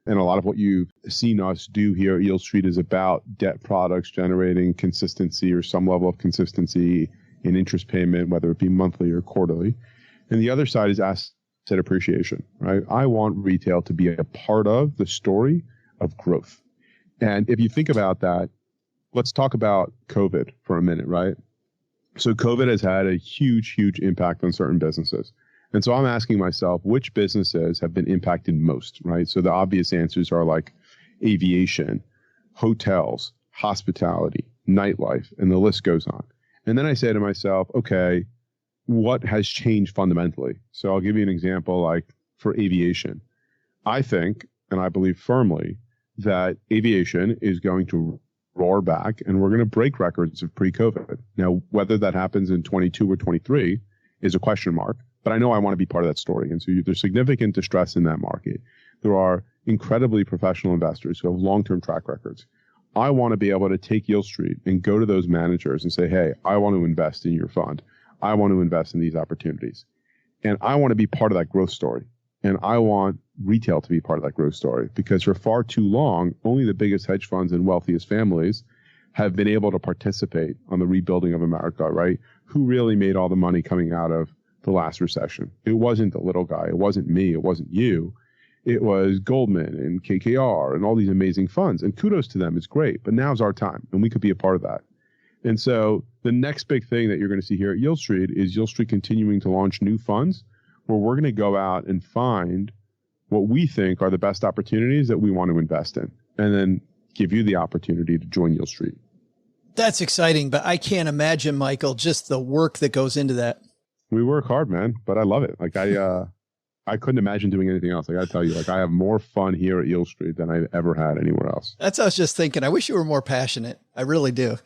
And a lot of what you've seen us do here at Yieldstreet is about debt products generating consistency or some level of consistency in interest payment, whether it be monthly or quarterly. And the other side is asset appreciation, right? I want retail to be a part of the story of growth. And if you think about that, let's talk about COVID for a minute, right? So COVID has had a huge, huge impact on certain businesses. And so I'm asking myself, which businesses have been impacted most, right? So the obvious answers are like aviation, hotels, hospitality, nightlife, and the list goes on. And then I say to myself, okay, what has changed fundamentally? So I'll give you an example, like for aviation. I think, and I believe firmly, that aviation is going to roar back and we're going to break records of pre-COVID. Now, whether that happens in 22 or 23 is a question mark, but I know I want to be part of that story. And so there's significant distress in that market. There are incredibly professional investors who have long-term track records. I want to be able to take Yieldstreet and go to those managers and say, hey, I want to invest in your fund. I want to invest in these opportunities. And I want to be part of that growth story. And I want retail to be part of that growth story, because for far too long, only the biggest hedge funds and wealthiest families have been able to participate on the rebuilding of America, right? Who really made all the money coming out of the last recession? It wasn't the little guy. It wasn't me. It wasn't you. It was Goldman and KKR and all these amazing funds. And kudos to them. It's great. But now's our time, and we could be a part of that. And so the next big thing that you're going to see here at Yieldstreet is Yieldstreet continuing to launch new funds where we're going to go out and find what we think are the best opportunities that we want to invest in, and then give you the opportunity to join Yieldstreet. That's exciting, but I can't imagine, Michael, just the work that goes into that. We work hard, man, but I love it. Like I couldn't imagine doing anything else. I got to tell you, like, I have more fun here at Yieldstreet than I've ever had anywhere else. That's what I was just thinking. I wish you were more passionate. I really do.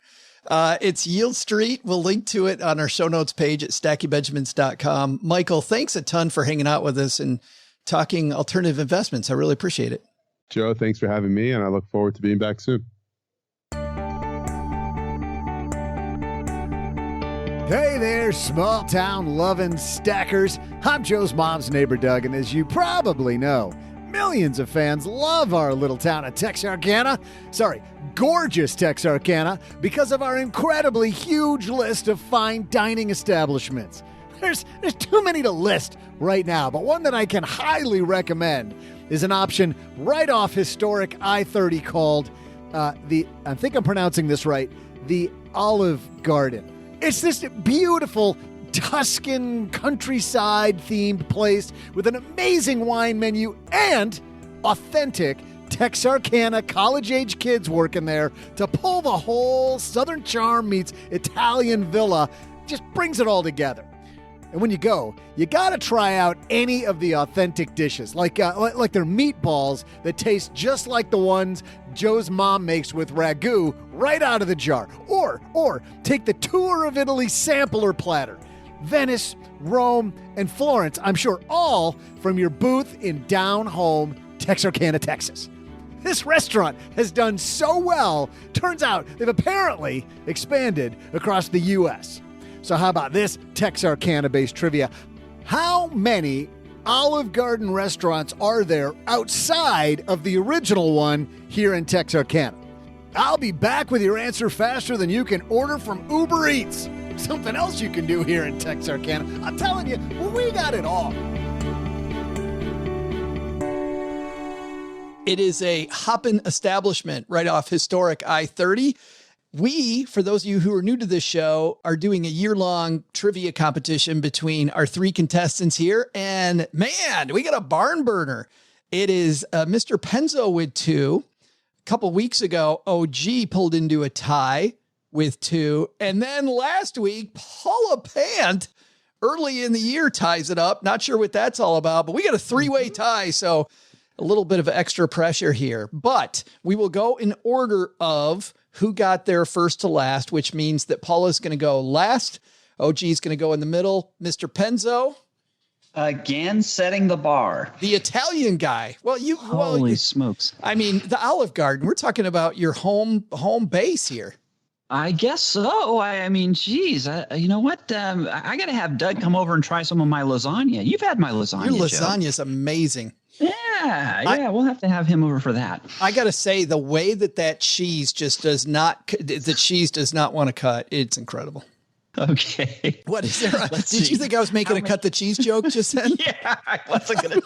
It's Yieldstreet. We'll link to it on our show notes page at stackybenjamins.com. Michael, thanks a ton for hanging out with us and talking alternative investments. I really appreciate it. Joe, thanks for having me, and I look forward to being back soon. Hey there, small town loving stackers. I'm Joe's mom's neighbor, Doug, and as you probably know, millions of fans love our little town of Texarkana. Sorry, gorgeous Texarkana, because of our incredibly huge list of fine dining establishments. There's too many to list right now, but one that I can highly recommend is an option right off historic I-30 called I think I'm pronouncing this right, the Olive Garden. It's this beautiful Tuscan countryside-themed place with an amazing wine menu and authentic Texarkana college-age kids working there to pull the whole Southern charm meets Italian villa, just brings it all together. And when you go, you gotta try out any of the authentic dishes, like their meatballs that taste just like the ones Joe's mom makes with ragu right out of the jar. Or take the Tour of Italy sampler platter. Venice, Rome, and Florence, I'm sure all from your booth in down-home Texarkana, Texas. This restaurant has done so well, turns out they've apparently expanded across the U.S. So how about this Texarkana-based trivia? How many Olive Garden restaurants are there outside of the original one here in Texarkana? I'll be back with your answer faster than you can order from Uber Eats. Something else you can do here in Texarkana. I'm telling you, we got it all. It is a hoppin' establishment right off historic I-30. We, for those of you who are new to this show, are doing a year-long trivia competition between our three contestants here. And man, we got a barn burner. It is Mr. Penzo with 2. A couple weeks ago, OG pulled into a tie with 2. And then last week, Paula Pant, early in the year, ties it up. Not sure what that's all about, but we got a 3-way tie. So a little bit of extra pressure here. But we will go in order of who got there first to last, which means that Paula's going to go last. OG is going to go in the middle. Mr. Penzo. Again, setting the bar. The Italian guy. Holy smokes. I mean, the Olive Garden, we're talking about your home base here. I guess so. I mean, geez, you know what? I got to have Doug come over and try some of my lasagna. You've had my lasagna, Your lasagna is amazing. Yeah, we'll have to have him over for that. I got to say, the way that cheese just does not want to cut, it's incredible. Okay. What is there? Did you think I was making a cut the cheese joke just then? Yeah, I wasn't going to.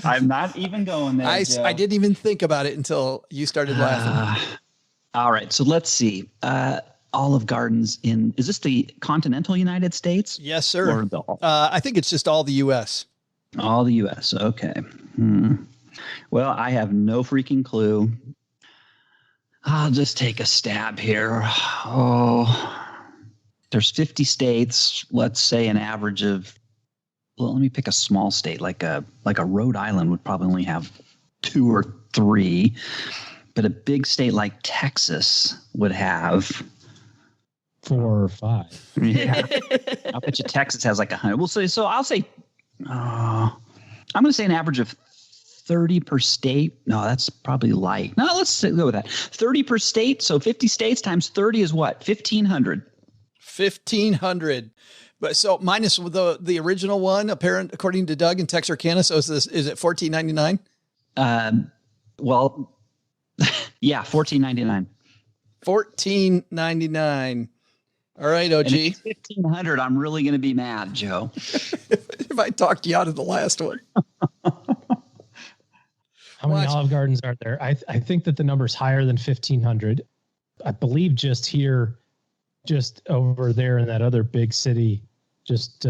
I'm not even going there. I didn't even think about it until you started laughing. All right. So let's see. Olive Gardens is this the continental United States? Yes, sir. I think it's just all the U.S. All the U.S. Okay. Well, I have no freaking clue. I'll just take a stab here. There's 50 states. Let's say an average of. Well, let me pick a small state like a Rhode Island would probably only have 2 or 3, but a big state like Texas would have 4 or 5. Yeah, I bet you Texas has like 100. We'll say so. I'll say. I'm going to say an average of 30 per state. No, that's probably light. No, let's go with that. 30 per state. So 50 states times 30 is what? 1,500. 1,500. But so minus the original one, according to Doug in Texarkana. So is it $14.99? Well, yeah, $14.99. $14.99. All right, OG. And if it's 1,500, I'm really going to be mad, Joe. If I talked you out of the last one. How many Olive Gardens are there? I think that the number's higher than 1,500. I believe just over there in that other big city, just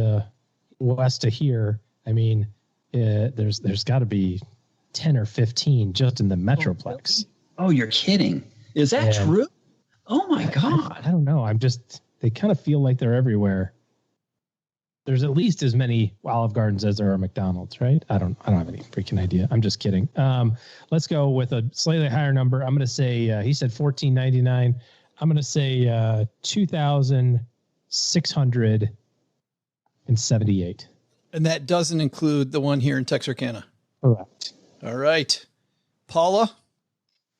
west of here. I mean, there's got to be 10 or 15 just in the Metroplex. Oh, you're kidding. Is that true? Oh my God. I don't know. They kind of feel like they're everywhere. There's at least as many Olive Gardens as there are McDonald's, right? I don't have any freaking idea. I'm just kidding. Let's go with a slightly higher number. I'm going to say, he said $14.99. I'm going to say 2,678. And that doesn't include the one here in Texarkana. Correct. All right. Paula?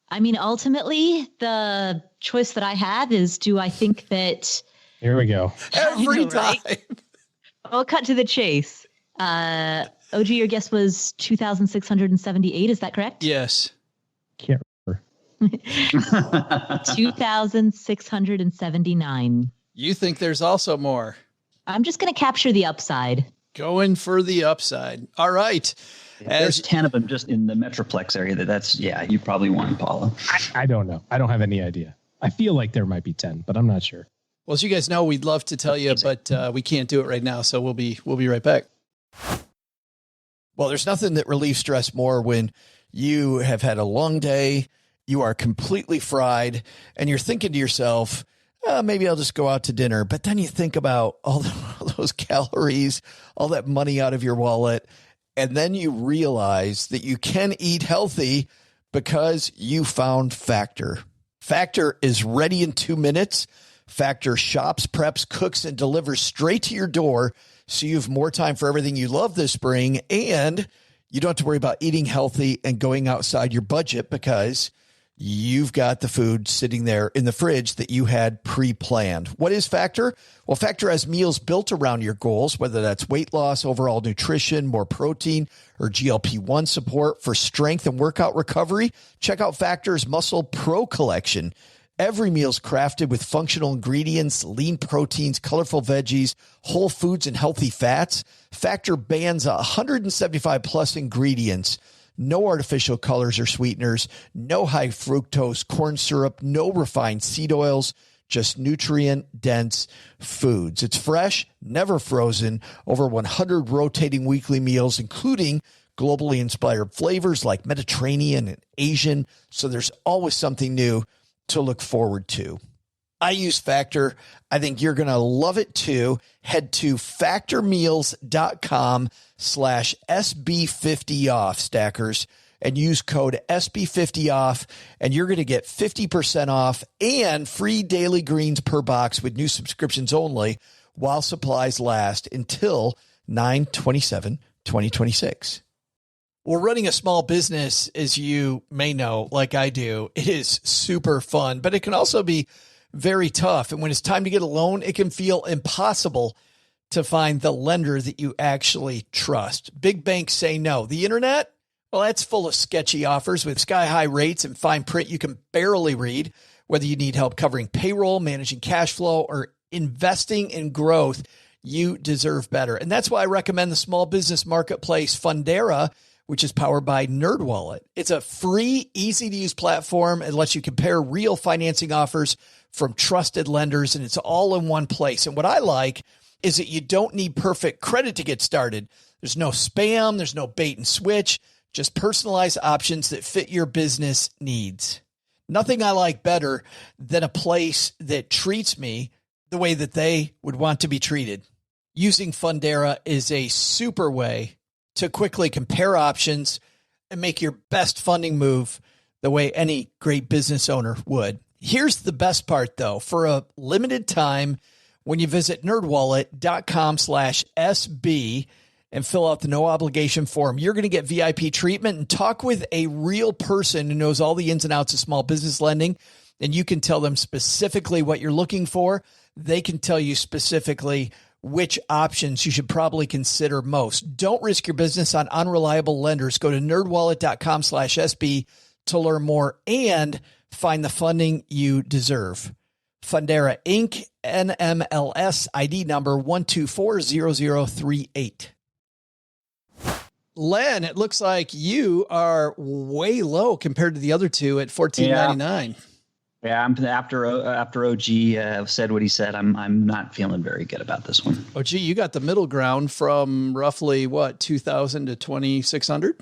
I mean, ultimately, the choice that I have is, do I think that Here we go. Every time. Well, cut to the chase. OG, your guess was 2,678. Is that correct? Yes. Can't remember. 2,679. You think there's also more. I'm just going to capture the upside. Going for the upside. All right. There's 10 of them just in the Metroplex area. You probably won, Paula. I don't know. I don't have any idea. I feel like there might be 10, but I'm not sure. Well, as you guys know, we'd love to tell you, but we can't do it right now. So we'll be right back. Well, there's nothing that relieves stress more when you have had a long day, you are completely fried, and you're thinking to yourself, maybe I'll just go out to dinner. But then you think about all those calories, all that money out of your wallet, and then you realize that you can eat healthy because you found Factor. Factor is ready in 2 minutes. Factor shops, preps, cooks, and delivers straight to your door, so you have more time for everything you love this spring, and you don't have to worry about eating healthy and going outside your budget because you've got the food sitting there in the fridge that you had pre-planned. What is Factor? Well, Factor has meals built around your goals, whether that's weight loss, overall nutrition, more protein, or GLP-1 support for strength and workout recovery. Check out Factor's Muscle Pro collection. Every meal's crafted with functional ingredients, lean proteins, colorful veggies, whole foods, and healthy fats. Factor bans 175 plus ingredients. No artificial colors or sweeteners, no high fructose corn syrup, no refined seed oils, just nutrient-dense foods. It's fresh, never frozen, over 100 rotating weekly meals, including globally inspired flavors like Mediterranean and Asian, so there's always something new to look forward to. I use Factor. I think you're going to love it too. Head to factormeals.com/SB50off, stackers, and use code SB50off, and you're going to get 50% off and free daily greens per box with new subscriptions only while supplies last until 9/27/2026. Well, running a small business, as you may know, like I do, it is super fun, but it can also be very tough. And when it's time to get a loan, it can feel impossible to find the lender that you actually trust. Big banks say no. The internet, well, that's full of sketchy offers with sky-high rates and fine print you can barely read. Whether you need help covering payroll, managing cash flow, or investing in growth, you deserve better. And that's why I recommend the small business marketplace Fundera, which is powered by NerdWallet. It's a free, easy-to-use platform. It lets you compare real financing offers from trusted lenders, and it's all in one place. And what I like is that you don't need perfect credit to get started. There's no spam. There's no bait and switch. Just personalized options that fit your business needs. Nothing I like better than a place that treats me the way that they would want to be treated. Using Fundera is a super way to quickly compare options and make your best funding move the way any great business owner would. Here's the best part, though. For a limited time, when you visit nerdwallet.com/SB and fill out the no obligation form, you're going to get VIP treatment and talk with a real person who knows all the ins and outs of small business lending. And you can tell them specifically what you're looking for. They can tell you specifically which options you should probably consider most. Don't risk your business on unreliable lenders. Go to nerdwallet.com/SB to learn more and find the funding you deserve. Fundera Inc., NMLS ID number 1240038. Len, it looks like you are way low compared to the other two at $14.99. Yeah, I'm after OG said what he said. I'm not feeling very good about this one. OG, you got the middle ground from roughly what, 2,000 to 2,600?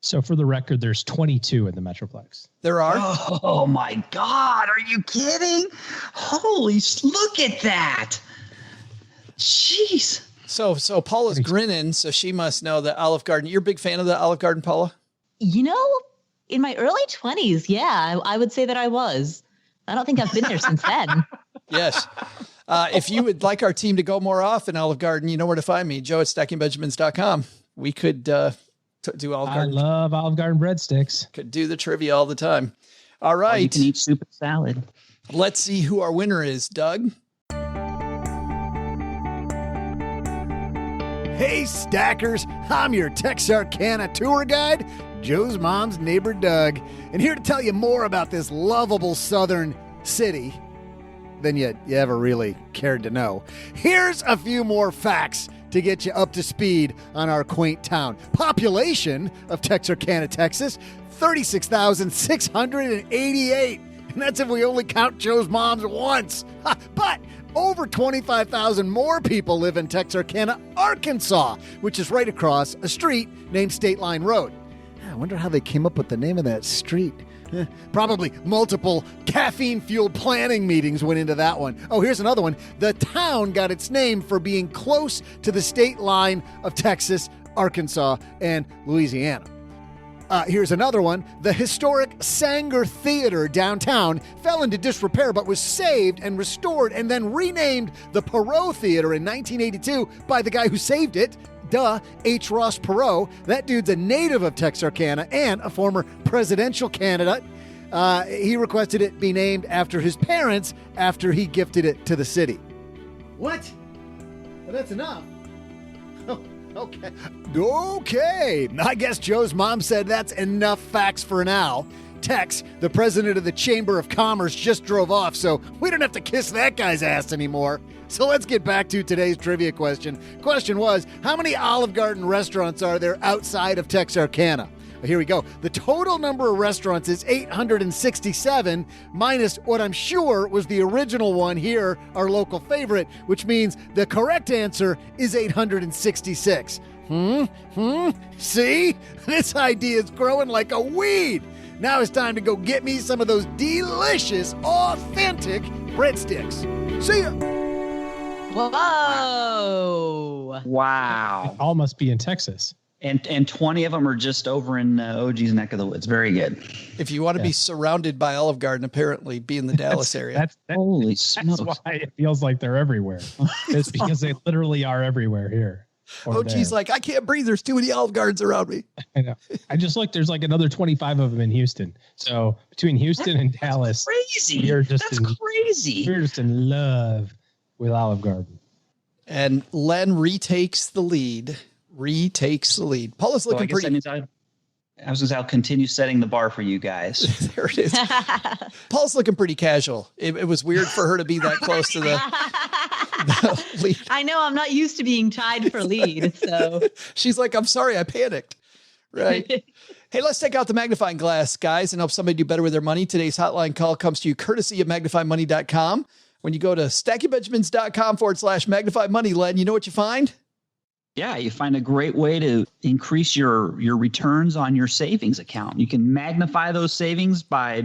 So for the record, there's 22 in the Metroplex. There are? Oh my God. Are you kidding? Holy, look at that. Jeez. So Paula's grinning, so she must know the Olive Garden. You're a big fan of the Olive Garden, Paula? You know, in my early 20s, yeah, I would say that I was. I don't think I've been there since then. Yes. If you would like our team to go more often, Olive Garden, you know where to find me, Joe at stackingbenjamins.com. We could do Olive Garden. I love Olive Garden breadsticks. Could do the trivia all the time. All right. You can eat soup and salad. Let's see who our winner is, Doug. Hey, stackers, I'm your Texarkana tour guide, Joe's mom's neighbor Doug, and here to tell you more about this lovable southern city than you ever really cared to know. Here's a few more facts to get you up to speed on our quaint town. Population of Texarkana, Texas, 36,688. And that's if we only count Joe's mom's once. But over 25,000 more people live in Texarkana, Arkansas, which is right across a street named State Line Road. I wonder how they came up with the name of that street. Probably multiple caffeine-fueled planning meetings went into that one. Oh, here's another one. The town got its name for being close to the state line of Texas, Arkansas, and Louisiana. Here's another one. The historic Sanger Theater downtown fell into disrepair but was saved and restored and then renamed the Perot Theater in 1982 by the guy who saved it. H. Ross Perot. That dude's a native of Texarkana and a former presidential candidate. He requested it be named after his parents after he gifted it to the city. What? Well, that's enough. Okay. I guess Joe's mom said that's enough facts for now. Tex, the president of the Chamber of Commerce, just drove off, so we don't have to kiss that guy's ass anymore. So let's get back to today's trivia question. Question was, how many Olive Garden restaurants are there outside of Texarkana? Well, here we go. The total number of restaurants is 867, minus what I'm sure was the original one here, our local favorite, which means the correct answer is 866. See? This idea is growing like a weed. Now it's time to go get me some of those delicious, authentic breadsticks. See ya! Whoa! Wow. All must be in Texas. And 20 of them are just over in OG's neck of the woods. Very good. If you want to be surrounded by Olive Garden, apparently be in the Dallas area. Holy smokes. That's why it feels like they're everywhere. It's because they literally are everywhere here. OG's like, I can't breathe. There's too many Olive Gardens around me. I know. I just looked. There's like another 25 of them in Houston. So between Houston and Dallas, crazy. That's crazy. We're just in love with Olive Garden. And Len retakes the lead. Paula's looking pretty. I was going to say, I'll continue setting the bar for you guys. There it is. Paula's looking pretty casual. It was weird for her to be that close to the lead. I know, I'm not used to being tied for lead, so. She's like, I'm sorry, I panicked. Right. Hey, let's take out the magnifying glass, guys, and help somebody do better with their money. Today's hotline call comes to you courtesy of magnifymoney.com. When you go to stackingbenjamins.com/magnifymoney, Len, you know what you find? Yeah, you find a great way to increase your returns on your savings account. You can magnify those savings by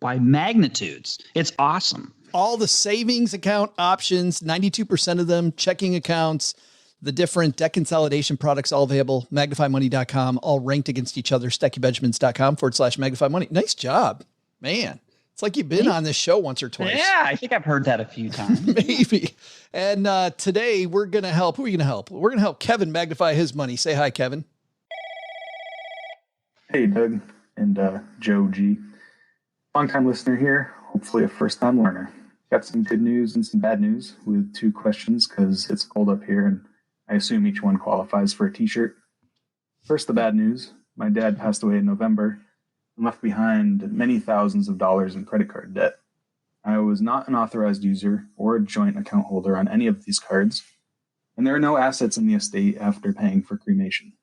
magnitudes. It's awesome. All the savings account options, 92% of them, checking accounts, the different debt consolidation products all available, magnifymoney.com, all ranked against each other, stackingbenjamins.com/magnifymoney. Nice job, man. It's like you've been on this show once or twice. Yeah, I think I've heard that a few times. Maybe. And today we're going to help. Who are we going to help? We're going to help Kevin magnify his money. Say hi, Kevin. Hey, Doug and Joe G. Long-time listener here, hopefully a first-time learner. Got some good news and some bad news with two questions because it's cold up here and I assume each one qualifies for a t-shirt. First, the bad news. My dad passed away in November and left behind many thousands of dollars in credit card debt. I was not an authorized user or a joint account holder on any of these cards, and there are no assets in the estate after paying for cremation.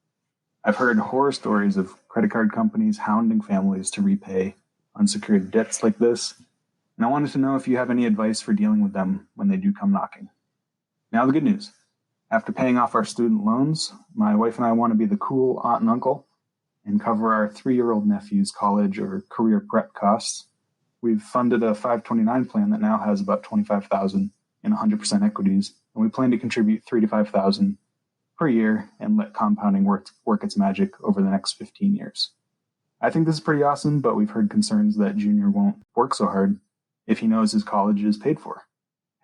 I've heard horror stories of credit card companies hounding families to repay unsecured debts like this, and I wanted to know if you have any advice for dealing with them when they do come knocking. Now the good news. After paying off our student loans, my wife and I want to be the cool aunt and uncle and cover our 3-year-old nephew's college or career prep costs. We've funded a 529 plan that now has about $25,000 in 100% equities, and we plan to contribute $3,000 to $5,000 per year and let compounding work its magic over the next 15 years. I think this is pretty awesome, but we've heard concerns that Junior won't work so hard if he knows his college is paid for.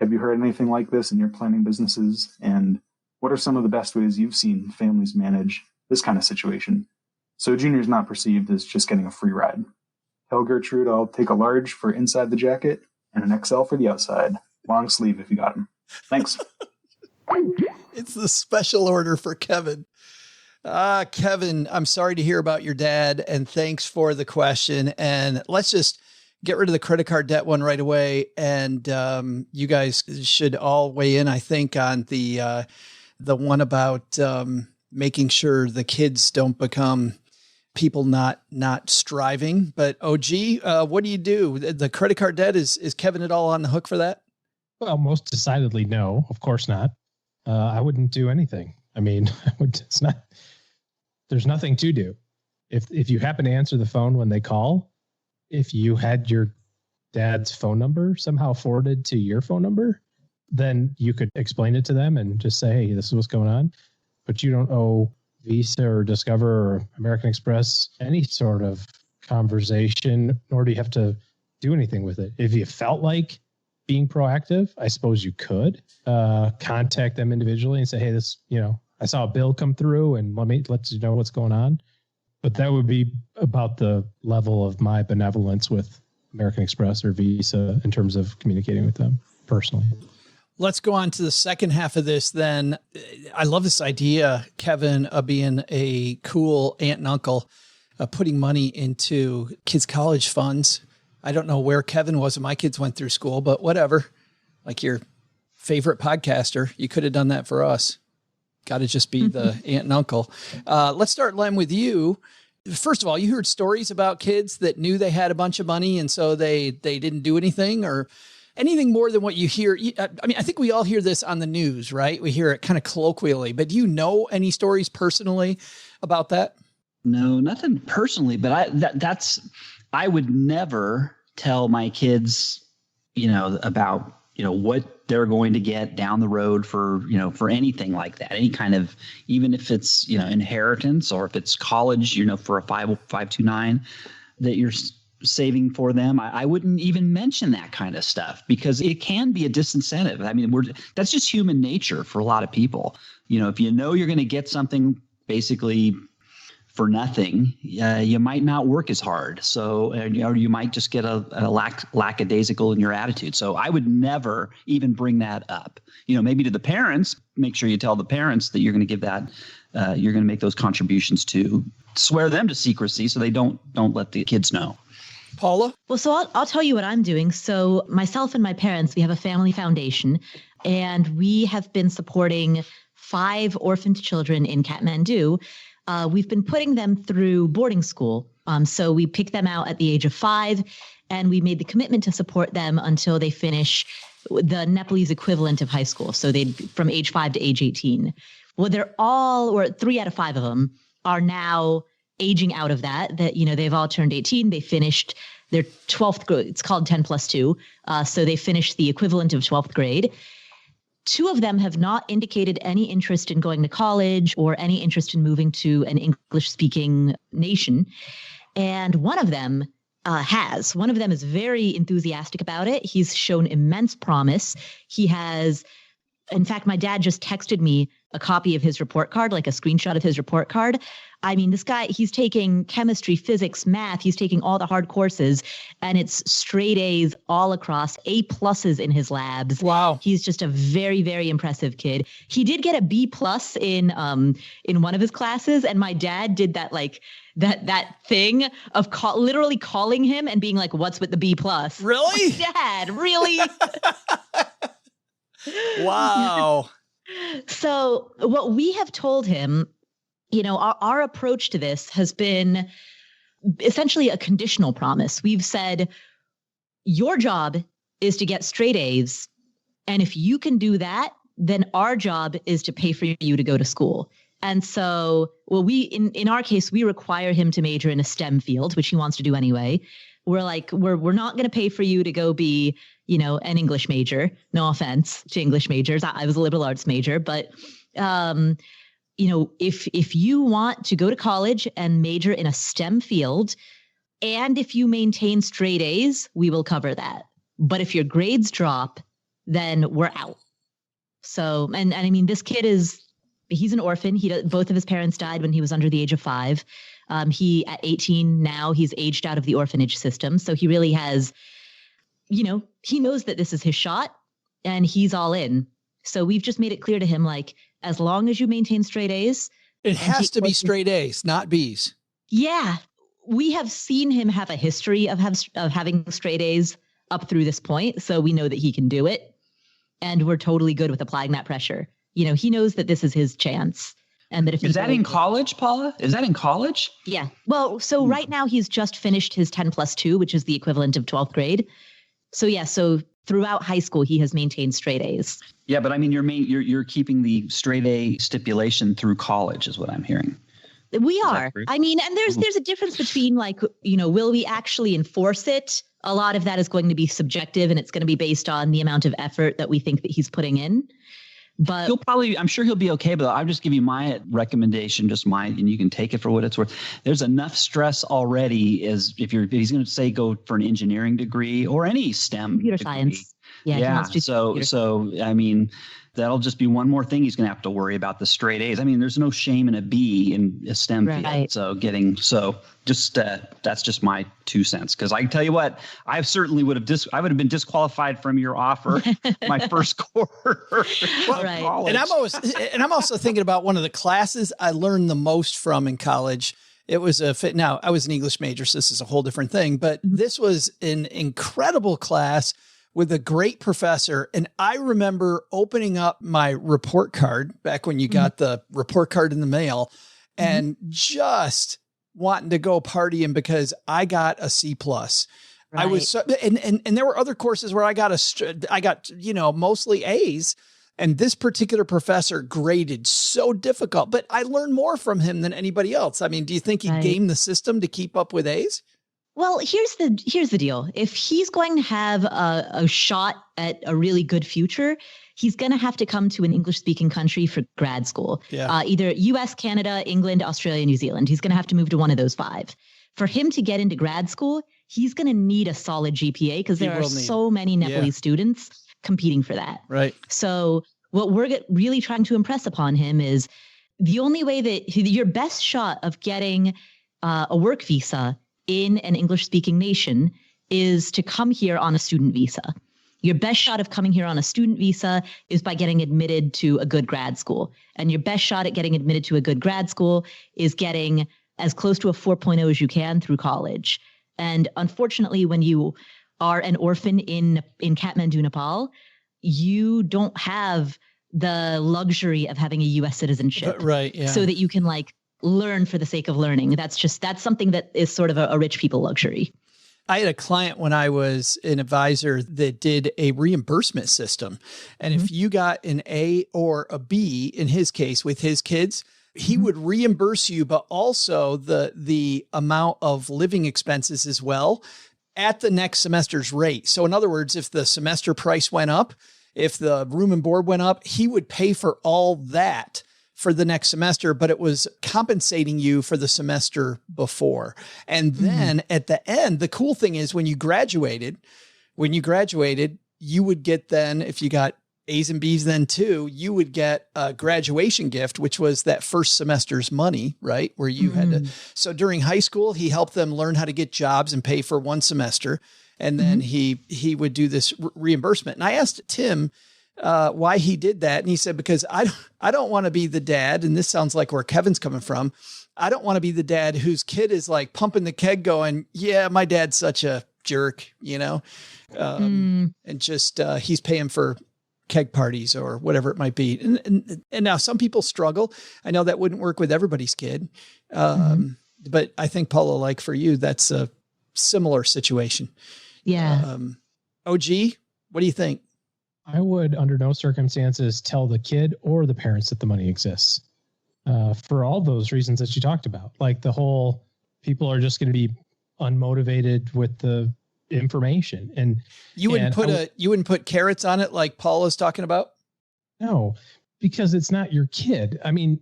Have you heard anything like this in your planning businesses? And what are some of the best ways you've seen families manage this kind of situation so Junior's not perceived as just getting a free ride? Tell Gertrude I'll take a large for inside the jacket and an XL for the outside. Long sleeve if you got him. Thanks. It's the special order for Kevin. Kevin, I'm sorry to hear about your dad, and thanks for the question. And let's just get rid of the credit card debt one right away. And you guys should all weigh in, I think, on the one about making sure the kids don't become people not striving. But OG, what do you do? The credit card debt, is Kevin at all on the hook for that? Well, most decidedly no, of course not. I wouldn't do anything. I mean, it's not, there's nothing to do. If you happen to answer the phone when they call, if you had your dad's phone number somehow forwarded to your phone number, then you could explain it to them and just say, hey, this is what's going on. But you don't owe Visa or Discover or American Express any sort of conversation, nor do you have to do anything with it. If you felt like being proactive, I suppose you could contact them individually and say, hey, this, I saw a bill come through and let you know what's going on. But that would be about the level of my benevolence with American Express or Visa in terms of communicating with them personally. Let's go on to the second half of this then. I love this idea, Kevin, of being a cool aunt and uncle, putting money into kids' college funds. I don't know where Kevin was when my kids went through school, but whatever. Like your favorite podcaster, you could have done that for us. Got to just be the aunt and uncle. Let's start, Len, with you. First of all, you heard stories about kids that knew they had a bunch of money and so they didn't do anything, or anything more than what you hear. I mean, I think we all hear this on the news, right? We hear it kind of colloquially, but do you know any stories personally about that? No, nothing personally, but I would never tell my kids, about, what they're going to get down the road for anything like that, any kind of, even if it's, inheritance or if it's college, for a 529 that you're saving for them. I wouldn't even mention that kind of stuff because it can be a disincentive. I mean, that's just human nature for a lot of people. If you're going to get something basically for nothing, you might not work as hard. So, or you might just get a lackadaisical in your attitude. So I would never even bring that up. Maybe to the parents, make sure you tell the parents that you're going to give that, you're going to make those contributions to swear them to secrecy so they don't let the kids know. Paula? Well, so I'll tell you what I'm doing. So myself and my parents, we have a family foundation, and we have been supporting 5 orphaned children in Kathmandu. We've been putting them through boarding school. So we pick them out at the age of 5, and we made the commitment to support them until they finish the Nepalese equivalent of high school. So they from age 5 to age 18. Well, they're all, or 3 out of 5 of them are now aging out of that, they've all turned 18. They finished their 12th grade. It's called 10+2. So they finished the equivalent of 12th grade. 2 of them have not indicated any interest in going to college or any interest in moving to an English-speaking nation. And one of them has. One of them is very enthusiastic about it. He's shown immense promise. He has, in fact, my dad just texted me a copy of his report card, like a screenshot of his report card. I mean, this guy, he's taking chemistry, physics, math. He's taking all the hard courses, and it's straight A's all across, A+ in his labs. Wow. He's just a very, very impressive kid. He did get a B+ in one of his classes, and my dad did that, like, that thing of literally calling him and being like, what's with the B+? Really? Dad, really? Wow. So what we have told him, our approach to this has been essentially a conditional promise. We've said, your job is to get straight A's. And if you can do that, then our job is to pay for you to go to school. And so, well, in our case, we require him to major in a STEM field, which he wants to do anyway. We're like, we're not going to pay for you to go be, an English major. No offense to English majors. I was a liberal arts major, but, if you want to go to college and major in a STEM field, and if you maintain straight A's, we will cover that. But if your grades drop, then we're out. So, and I mean, this kid he's an orphan. Both of his parents died when he was under the age of 5. He, at 18 now, he's aged out of the orphanage system. So he really has, he knows that this is his shot, and he's all in. So we've just made it clear to him, like, as long as you maintain straight A's. It has to be straight A's, not B's. Yeah. We have seen him have a history of having straight A's up through this point. So we know that he can do it. And we're totally good with applying that pressure. You know, he knows that this is his chance. And that if is that in college, Paula? Is that in college? Yeah. Well, so right now he's just finished his 10+2, which is the equivalent of 12th grade. So yeah, so throughout high school, he has maintained straight A's. Yeah, but I mean, you're keeping the straight A stipulation through college is what I'm hearing. We are. I mean, and there's a difference between, like, you know, will we actually enforce it? A lot of that is going to be subjective, and it's going to be based on the amount of effort that we think that he's putting in. But I'm sure he'll be okay, but I'll just give you my recommendation, just mine, and you can take it for what it's worth. There's enough stress already if he's going to say go for an engineering degree or any STEM computer degree. Science. Yeah. So I mean, that'll just be one more thing he's going to have to worry about, the straight A's. I mean, there's no shame in a B in a STEM field. So that's just my 2 cents. Because I can tell you what, I certainly would have been disqualified from your offer my first quarter. Well, and I'm also thinking about one of the classes I learned the most from in college. It was now I was an English major, so this is a whole different thing, but this was an incredible class with a great professor. And I remember opening up my report card back when you got the report card in the mail and just wanting to go partying because I got a C+. Right. I was and there were other courses where I got mostly A's, and this particular professor graded so difficult, but I learned more from him than anybody else. I mean, do you think he gamed the system to keep up with A's? Well, here's the deal. If he's going to have a shot at a really good future, he's going to have to come to an English-speaking country for grad school. Yeah. Either U.S., Canada, England, Australia, New Zealand. He's going to have to move to one of those 5. For him to get into grad school, he's going to need a solid GPA because there are so many Nepalese students competing for that. Right. So what we're really trying to impress upon him is the only way that your best shot of getting a work visa in an English-speaking nation is to come here on a student visa. Your best shot of coming here on a student visa is by getting admitted to a good grad school. And your best shot at getting admitted to a good grad school is getting as close to a 4.0 as you can through college. And unfortunately, when you are an orphan in Kathmandu, Nepal, you don't have the luxury of having a U.S. citizenship. Right, yeah. So that you can, like, learn for the sake of learning. That's something that is sort of a rich people luxury. I had a client when I was an advisor that did a reimbursement system. And if you got an A or a B, in his case, with his kids, he would reimburse you, but also the amount of living expenses as well at the next semester's rate. So in other words, if the semester price went up, if the room and board went up, he would pay for all that for the next semester, but it was compensating you for the semester before. And then at the end, the cool thing is when you graduated, you would get then, if you got A's and B's then too, you would get a graduation gift, which was that first semester's money, right? Where you had to, so during high school, he helped them learn how to get jobs and pay for one semester. And then he would do this reimbursement. And I asked Tim, why he did that. And he said, because I don't want to be the dad. And this sounds like where Kevin's coming from. I don't want to be the dad whose kid is like pumping the keg going, yeah, my dad's such a jerk, and just, he's paying for keg parties or whatever it might be. And now some people struggle. I know that wouldn't work with everybody's kid. But I think, Paula, like for you, that's a similar situation. Yeah. OG, what do you think? I would, under no circumstances, tell the kid or the parents that the money exists for all those reasons that you talked about. Like the whole, people are just going to be unmotivated with the information. And you wouldn't put carrots on it like Paula's talking about? No, because it's not your kid. I mean,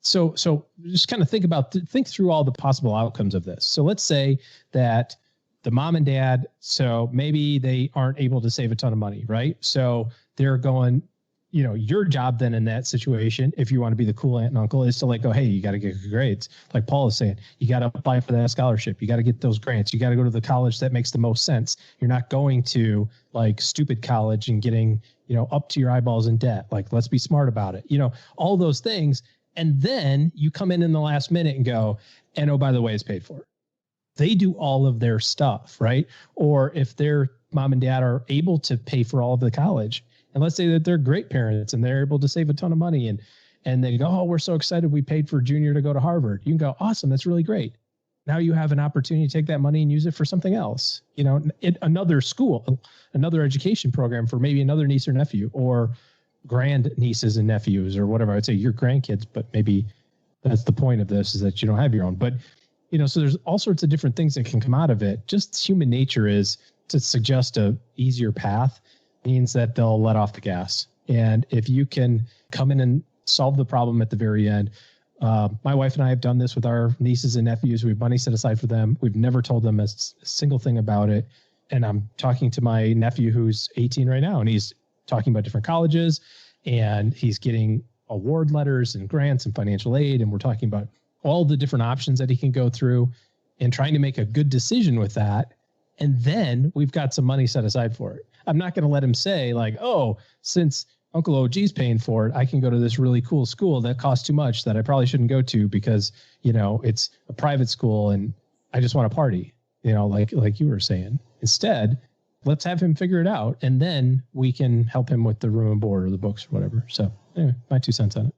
so just kind of think through all the possible outcomes of this. So let's say that the mom and dad, so maybe they aren't able to save a ton of money, right? So they're going, your job then in that situation, if you want to be the cool aunt and uncle, is to like go, hey, you got to get good grades. Like Paul is saying, you got to apply for that scholarship. You got to get those grants. You got to go to the college that makes the most sense. You're not going to like stupid college and getting, up to your eyeballs in debt. Like, let's be smart about it. All those things. And then you come in the last minute and go, and oh, by the way, it's paid for. They do all of their stuff, right? Or if their mom and dad are able to pay for all of the college, and let's say that they're great parents and they're able to save a ton of money and they go, oh, we're so excited we paid for Junior to go to Harvard. You can go, awesome, that's really great. Now you have an opportunity to take that money and use it for something else. Another school, another education program for maybe another niece or nephew or grand nieces and nephews or whatever. I'd say your grandkids, but maybe that's the point of this, is that you don't have your own. But, so there's all sorts of different things that can come out of it. Just human nature is to suggest a easier path means that they'll let off the gas. And if you can come in and solve the problem at the very end, my wife and I have done this with our nieces and nephews. We have money set aside for them. We've never told them a single thing about it. And I'm talking to my nephew who's 18 right now, and he's talking about different colleges, and he's getting award letters and grants and financial aid. And we're talking about all the different options that he can go through and trying to make a good decision with that. And then we've got some money set aside for it. I'm not going to let him say like, oh, since Uncle OG's paying for it, I can go to this really cool school that costs too much that I probably shouldn't go to because, it's a private school and I just want to party, like you were saying. Instead, let's have him figure it out. And then we can help him with the room and board or the books or whatever. So anyway, my 2 cents on it.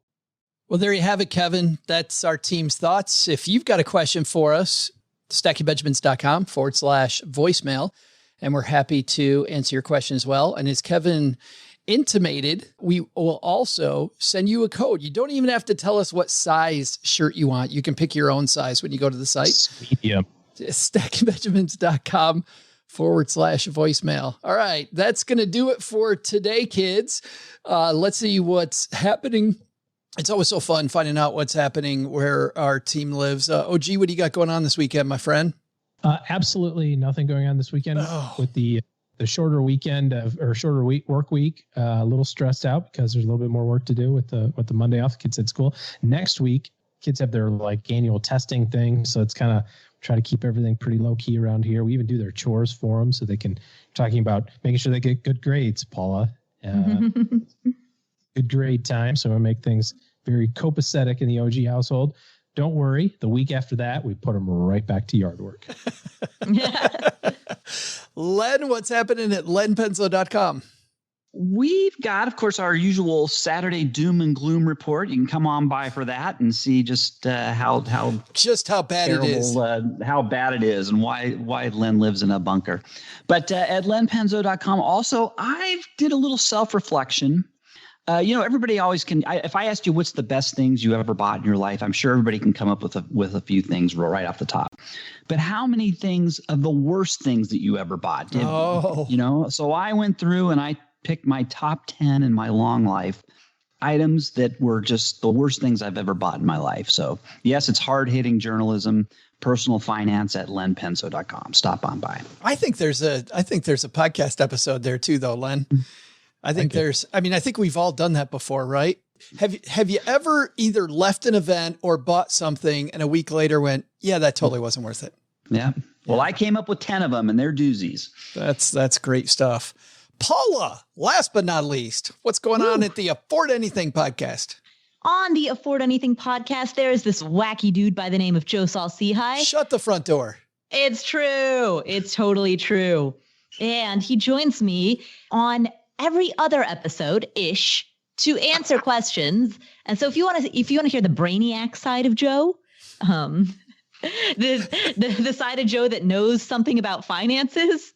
Well, there you have it, Kevin. That's our team's thoughts. If you've got a question for us, stackingbenjamins.com/voicemail. And we're happy to answer your question as well. And as Kevin intimated, we will also send you a code. You don't even have to tell us what size shirt you want. You can pick your own size when you go to the site. Medium. stackingbenjamins.com/voicemail. All right. That's going to do it for today, kids. Let's see what's happening. It's always so fun finding out what's happening where our team lives. OG, what do you got going on this weekend, my friend? Absolutely nothing going on this weekend with the shorter weekend or shorter work week. A little stressed out because there's a little bit more work to do with the Monday off. The kids at school next week. Kids have their like annual testing thing, so it's kind of try to keep everything pretty low key around here. We even do their chores for them so they can talking about making sure they get good grades. Paula, good grade time. So we make things very copacetic in the OG household. Don't worry. The week after that, we put them right back to yard work. Len, what's happening at lenpenzo.com? We've got, of course, our usual Saturday doom and gloom report. You can come on by for that and see just how bad terrible, it is, how bad it is, and why Len lives in a bunker. But at lenpenzo.com, also, I did a little self-reflection. Everybody always can. If I asked you what's the best things you ever bought in your life, I'm sure everybody can come up with a few things right off the top. But how many things of the worst things that you ever bought? So I went through and I picked my top 10 in my long life items that were just the worst things I've ever bought in my life. So yes, it's hard-hitting journalism, personal finance at lenpenzo.com. Stop on by. I think there's a podcast episode there too, though, Len. I think we've all done that before, right? Have you ever either left an event or bought something and a week later went, yeah, that totally wasn't worth it? Yeah. Well, I came up with 10 of them and they're doozies. That's great stuff. Paula, last but not least, what's going on at the Afford Anything podcast? On the Afford Anything podcast, there is this wacky dude by the name of Joe Saul-Sehy. Shut the front door. It's true. It's totally true. And he joins me on every other episode-ish to answer questions. And so if you want to hear the brainiac side of Joe, the side of Joe that knows something about finances,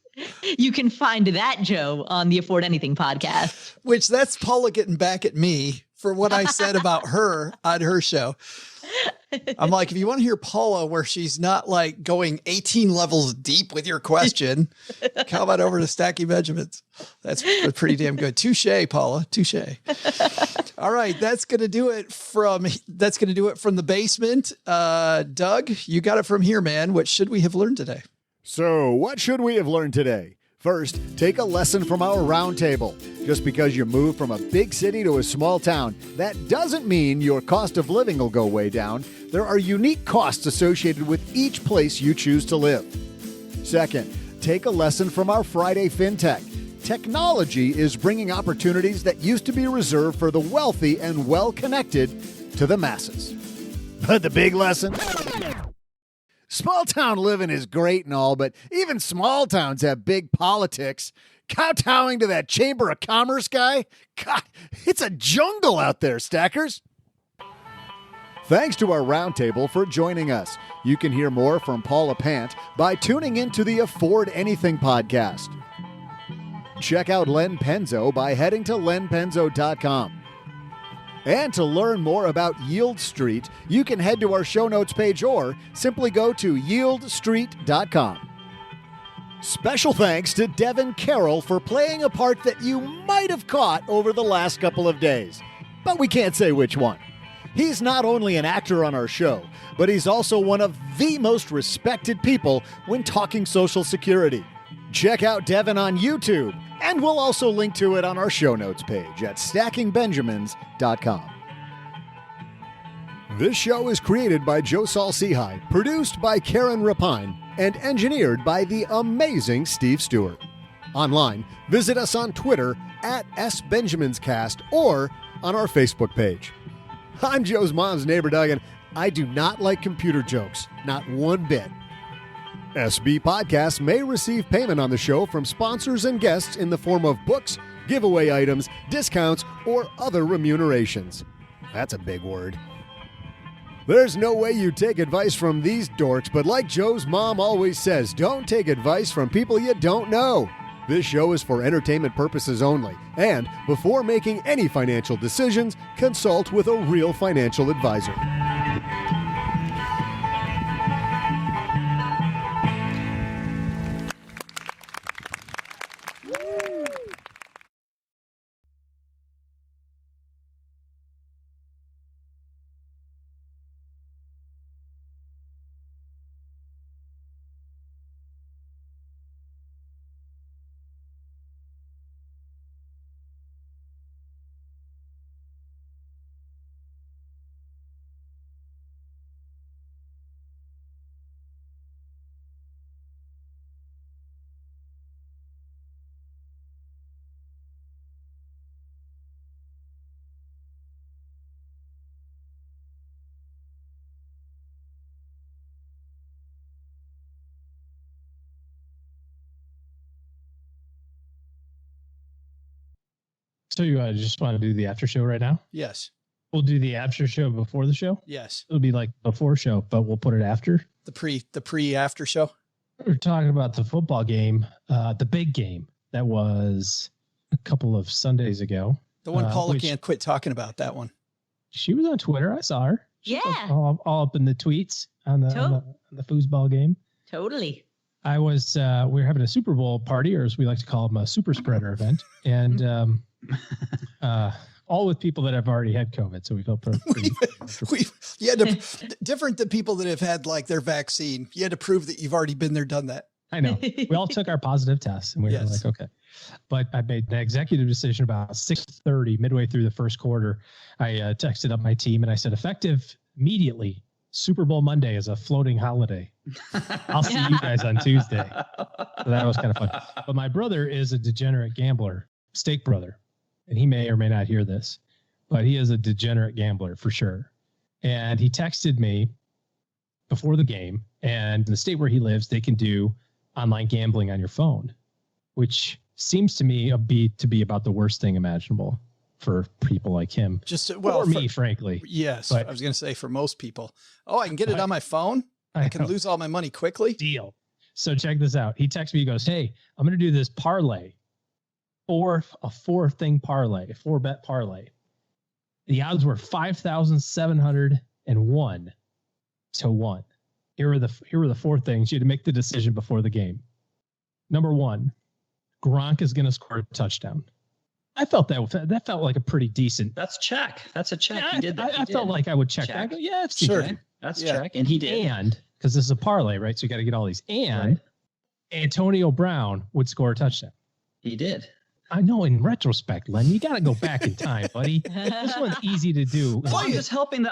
you can find that Joe on the Afford Anything podcast. Which that's Paula getting back at me for what I said about her on her show. I'm like, if you want to hear Paula where she's not like going 18 levels deep with your question, come on over to Stacking Benjamins. That's pretty damn good. Touche, Paula. Touche. All right. That's going to do it from the basement. Doug, you got it from here, man. What should we have learned today? So what should we have learned today? First, take a lesson from our roundtable. Just because you move from a big city to a small town, that doesn't mean your cost of living will go way down. There are unique costs associated with each place you choose to live. Second, take a lesson from our Friday FinTech. Technology is bringing opportunities that used to be reserved for the wealthy and well-connected to the masses. But the big lesson? Small town living is great and all, but even small towns have big politics. Kowtowing to that Chamber of Commerce guy? God, it's a jungle out there, stackers. Thanks to our roundtable for joining us. You can hear more from Paula Pant by tuning into the Afford Anything podcast. Check out Len Penzo by heading to lenpenzo.com. And to learn more about Yieldstreet, you can head to our show notes page or simply go to Yieldstreet.com. Special thanks to Devin Carroll for playing a part that you might have caught over the last couple of days, but we can't say which one. He's not only an actor on our show, but he's also one of the most respected people when talking Social Security. Check out Devin on YouTube, and we'll also link to it on our show notes page at stackingbenjamins.com. This show is created by Joe Saul-Sehy, produced by Karen Rapine, and engineered by the amazing Steve Stewart. Online, visit us on Twitter at SBenjaminsCast or on our Facebook page. I'm Joe's mom's neighbor, Doug, and I do not like computer jokes, not one bit. SB Podcasts may receive payment on the show from sponsors and guests in the form of books, giveaway items, discounts, or other remunerations. That's a big word. There's no way you take advice from these dorks, but like Joe's mom always says, don't take advice from people you don't know. This show is for entertainment purposes only, and before making any financial decisions, consult with a real financial advisor. So you just want to do the after show right now? Yes. We'll do the after show before the show? Yes. It'll be like before show, but we'll put it after. The pre after show. We're talking about the football game, the big game that was a couple of Sundays ago. The one Paula can't quit talking about, that one. She was on Twitter. I saw her. Yeah. All up in the tweets on the foosball game. Totally. I was, we were having a Super Bowl party, or as we like to call them, a super spreader event. And all with people that have already had COVID. So we felt pretty you had to, different than people that have had like their vaccine. You had to prove that you've already been there, done that. I know. We all took our positive tests and we were like, okay. But I made an executive decision about 6:30 midway through the first quarter. I texted up my team and I said, effective immediately, Super Bowl Monday is a floating holiday. I'll see you guys on Tuesday. So that was kind of fun. But my brother is a degenerate gambler, Steak brother. And he may or may not hear this, but he is a degenerate gambler for sure. And he texted me before the game, and in the state where he lives, they can do online gambling on your phone, which seems to me to be about the worst thing imaginable for people like him. Or me, frankly. Yes. But I was going to say for most people. Oh, I can get it on my phone. I can lose all my money quickly. Deal. So check this out. He texts me, he goes, hey, I'm going to do this parlay. A four-bet parlay. The odds were 5,701 to 1. Here were the four things. You had to make the decision before the game. Number 1, Gronk is going to score a touchdown. I felt that felt like a pretty decent. That's check. That's a check. Yeah, He did that. I felt like I would check that. Yeah, sure. That's check, and he did. And because this is a parlay, right? So you got to get all these. And Antonio Brown would score a touchdown. He did. I know. In retrospect, Len, you got to go back in time, buddy. This one's easy to do. Well, I'm just helping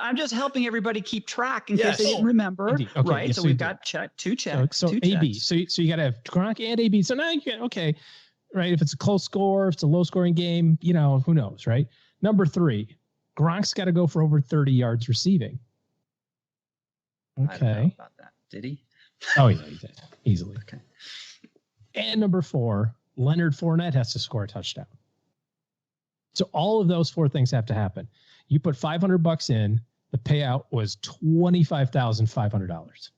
everybody keep track in case they didn't remember. Indeed. Okay, right. So we've got two checks. So two AB. checks. So you got to have Gronk and AB. So now you get right. If it's a close score, if it's a low scoring game, who knows, right? Number 3, Gronk's got to go for over 30 yards receiving. Okay. I don't know about that. Did he? Oh yeah, he did easily. Okay. And number 4, Leonard Fournette has to score a touchdown. So all of those 4 things have to happen. You put $500 in, the payout was $25,500.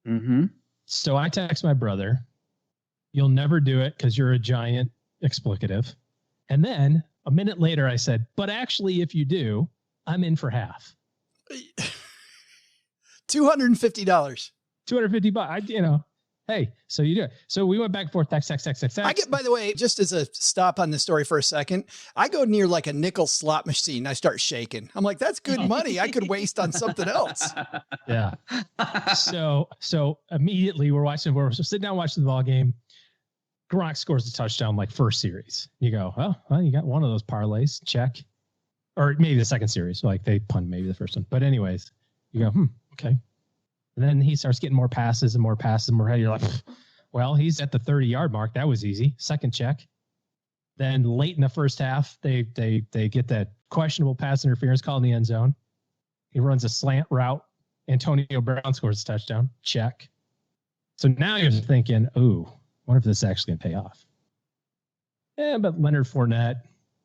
Mm-hmm. So I text my brother, "You'll never do it because you're a giant explicative." And then a minute later I said, "But actually, if you do, I'm in for half." $250. $250. Hey, so you do it. So we went back and forth, text. I get, by the way, just as a stop on the story for a second, I go near like a nickel slot machine. I start shaking. I'm like, that's good money. I could waste on something else. Yeah. So immediately we're sitting down watching the ball game. Gronk scores a touchdown like first series. You go, well, you got one of those parlays. Check. Or maybe the second series. Like they punned maybe the first one. But anyways, you go, okay. And then he starts getting more passes and more passes and more head. You're like, well, he's at the 30-yard mark. That was easy. Second check. Then late in the first half, they get that questionable pass interference call in the end zone. He runs a slant route. Antonio Brown scores a touchdown. Check. So now you're thinking, ooh, wonder if this is actually going to pay off. Yeah, but Leonard Fournette,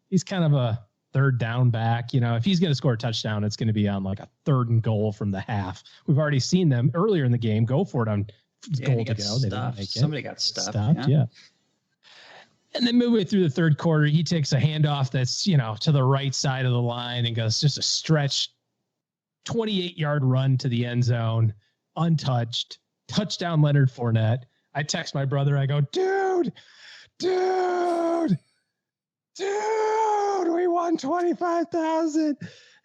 he's kind of a third down back. If he's going to score a touchdown, it's going to be on like a 3rd and goal from the half. We've already seen them earlier in the game go for it on goal to go. They didn't make it. Somebody got stuffed. Yeah. And then midway through the 3rd quarter, he takes a handoff that's, to the right side of the line and goes just a stretch 28-yard run to the end zone, untouched. Touchdown Leonard Fournette. I text my brother. I go, dude, we won $25,000.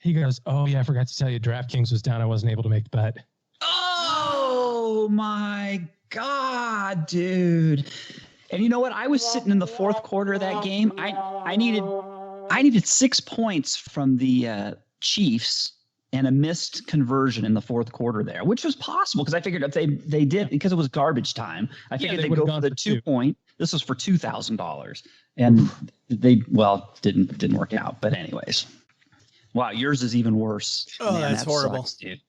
He goes, oh yeah, I forgot to tell you, DraftKings was down. I wasn't able to make the bet. Oh my God, dude. And you know what? I was sitting in the 4th quarter of that game. I needed 6 points from the Chiefs and a missed conversion in the 4th quarter there, which was possible because I figured if they did, because it was garbage time, I figured they'd go for the 2 point. This was for $2,000. And they didn't work out. But anyways, wow, yours is even worse. Oh, man, that's horrible, sucks, dude.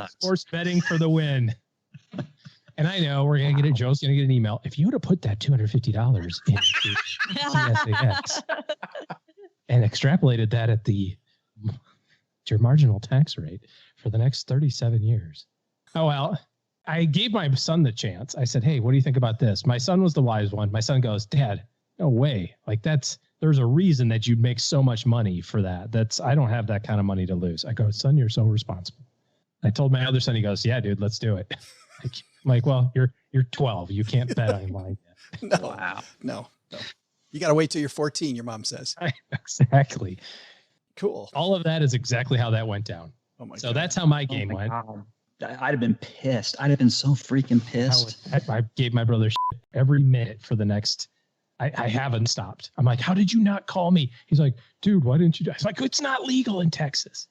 Sports betting for the win. And I know we're gonna get it. Joe's gonna get an email. If you would have put that $250 into CSAX and extrapolated that at your marginal tax rate for the next 37 years. Oh well. I gave my son the chance. I said, "Hey, what do you think about this?" My son was the wise one. My son goes, "Dad, no way. Like there's a reason that you'd make so much money for that. I don't have that kind of money to lose." I go, "Son, you're so responsible." I told my other son, he goes, "Yeah, dude, let's do it." I'm like, well, you're 12. You can't bet online yet. No, wow. No. You got to wait till you're 14, your mom says. Exactly. Cool. All of that is exactly how that went down. Oh my God. So that's how my game went. God. I'd have been pissed. I'd have been so freaking pissed. I gave my brother shit every minute for the next. I haven't stopped. I'm like, how did you not call me? He's like, dude, why didn't you? I was like, it's not legal in Texas.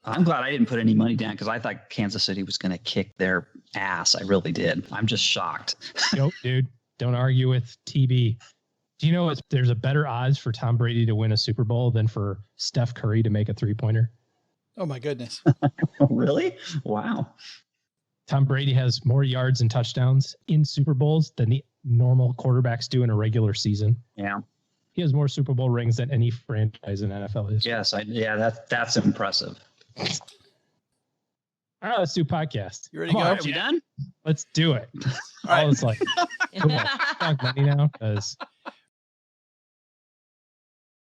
I'm glad I didn't put any money down because I thought Kansas City was going to kick their ass. I really did. I'm just shocked. Nope, dude. Don't argue with TB. Do you know there's a better odds for Tom Brady to win a Super Bowl than for Steph Curry to make a 3-pointer? Oh, my goodness. Really? Wow. Tom Brady has more yards and touchdowns in Super Bowls than the normal quarterbacks do in a regular season. Yeah. He has more Super Bowl rings than any franchise in NFL history. Yes, that's impressive. All right, let's do podcast. You ready to go? Are we done? Let's do it. All right. It's like, talk money now because